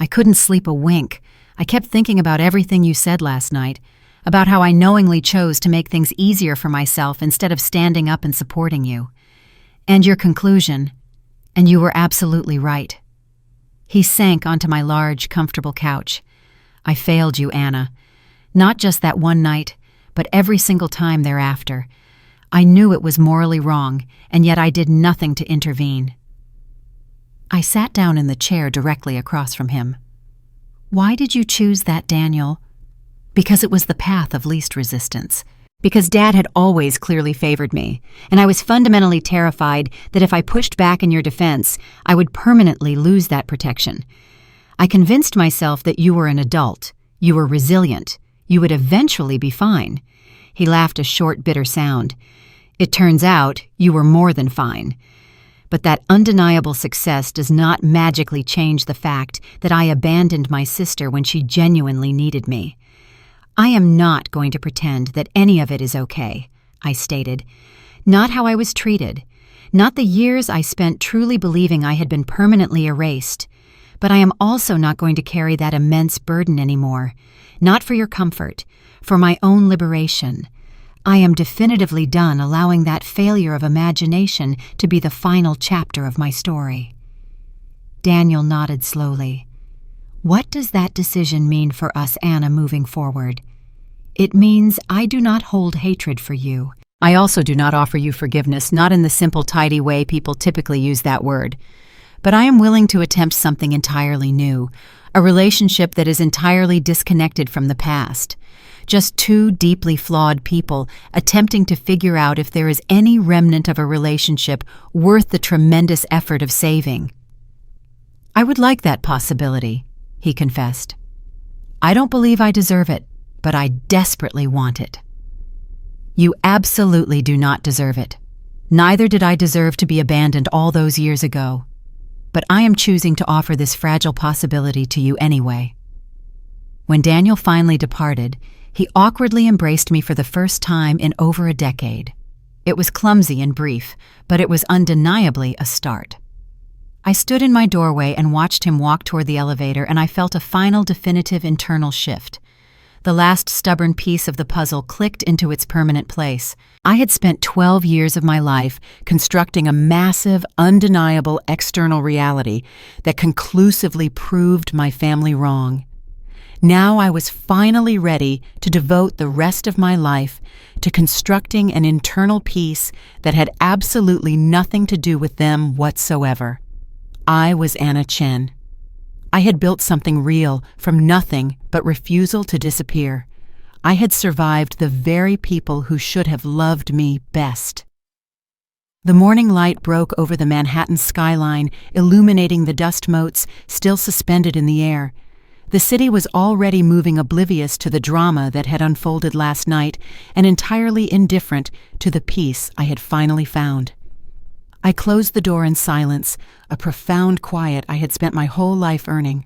"I couldn't sleep a wink. I kept thinking about everything you said last night, about how I knowingly chose to make things easier for myself instead of standing up and supporting you. And your conclusion, and you were absolutely right." He sank onto my large, comfortable couch. "I failed you, Anna. Not just that one night, but every single time thereafter. I knew it was morally wrong, and yet I did nothing to intervene." I sat down in the chair directly across from him. Why did you choose that, Daniel? Because it was the path of least resistance. Because Dad had always clearly favored me, and I was fundamentally terrified that if I pushed back in your defense, I would permanently lose that protection. I convinced myself that you were an adult, you were resilient, you would eventually be fine. He laughed a short, bitter sound. It turns out you were more than fine. But that undeniable success does not magically change the fact that I abandoned my sister when she genuinely needed me. I am not going to pretend that any of it is okay, I stated. Not how I was treated, not the years I spent truly believing I had been permanently erased. But I am also not going to carry that immense burden anymore, not for your comfort, for my own liberation. I am definitively done allowing that failure of imagination to be the final chapter of my story. Daniel nodded slowly. What does that decision mean for us, Anna, moving forward? It means I do not hold hatred for you. I also do not offer you forgiveness, not in the simple, tidy way people typically use that word. But I am willing to attempt something entirely new, a relationship that is entirely disconnected from the past. Just two deeply flawed people attempting to figure out if there is any remnant of a relationship worth the tremendous effort of saving. I would like that possibility, he confessed. I don't believe I deserve it, but I desperately want it. You absolutely do not deserve it. Neither did I deserve to be abandoned all those years ago. But I am choosing to offer this fragile possibility to you anyway. When Daniel finally departed, he awkwardly embraced me for the first time in over a decade. It was clumsy and brief, but it was undeniably a start. I stood in my doorway and watched him walk toward the elevator, and I felt a final definitive internal shift. The last stubborn piece of the puzzle clicked into its permanent place. I had spent 12 years of my life constructing a massive, undeniable external reality that conclusively proved my family wrong. Now I was finally ready to devote the rest of my life to constructing an internal peace that had absolutely nothing to do with them whatsoever. I was Anna Chen. I had built something real from nothing but refusal to disappear. I had survived the very people who should have loved me best. The morning light broke over the Manhattan skyline, illuminating the dust motes still suspended in the air. The city was already moving oblivious to the drama that had unfolded last night and entirely indifferent to the peace I had finally found. I closed the door in silence, a profound quiet I had spent my whole life earning.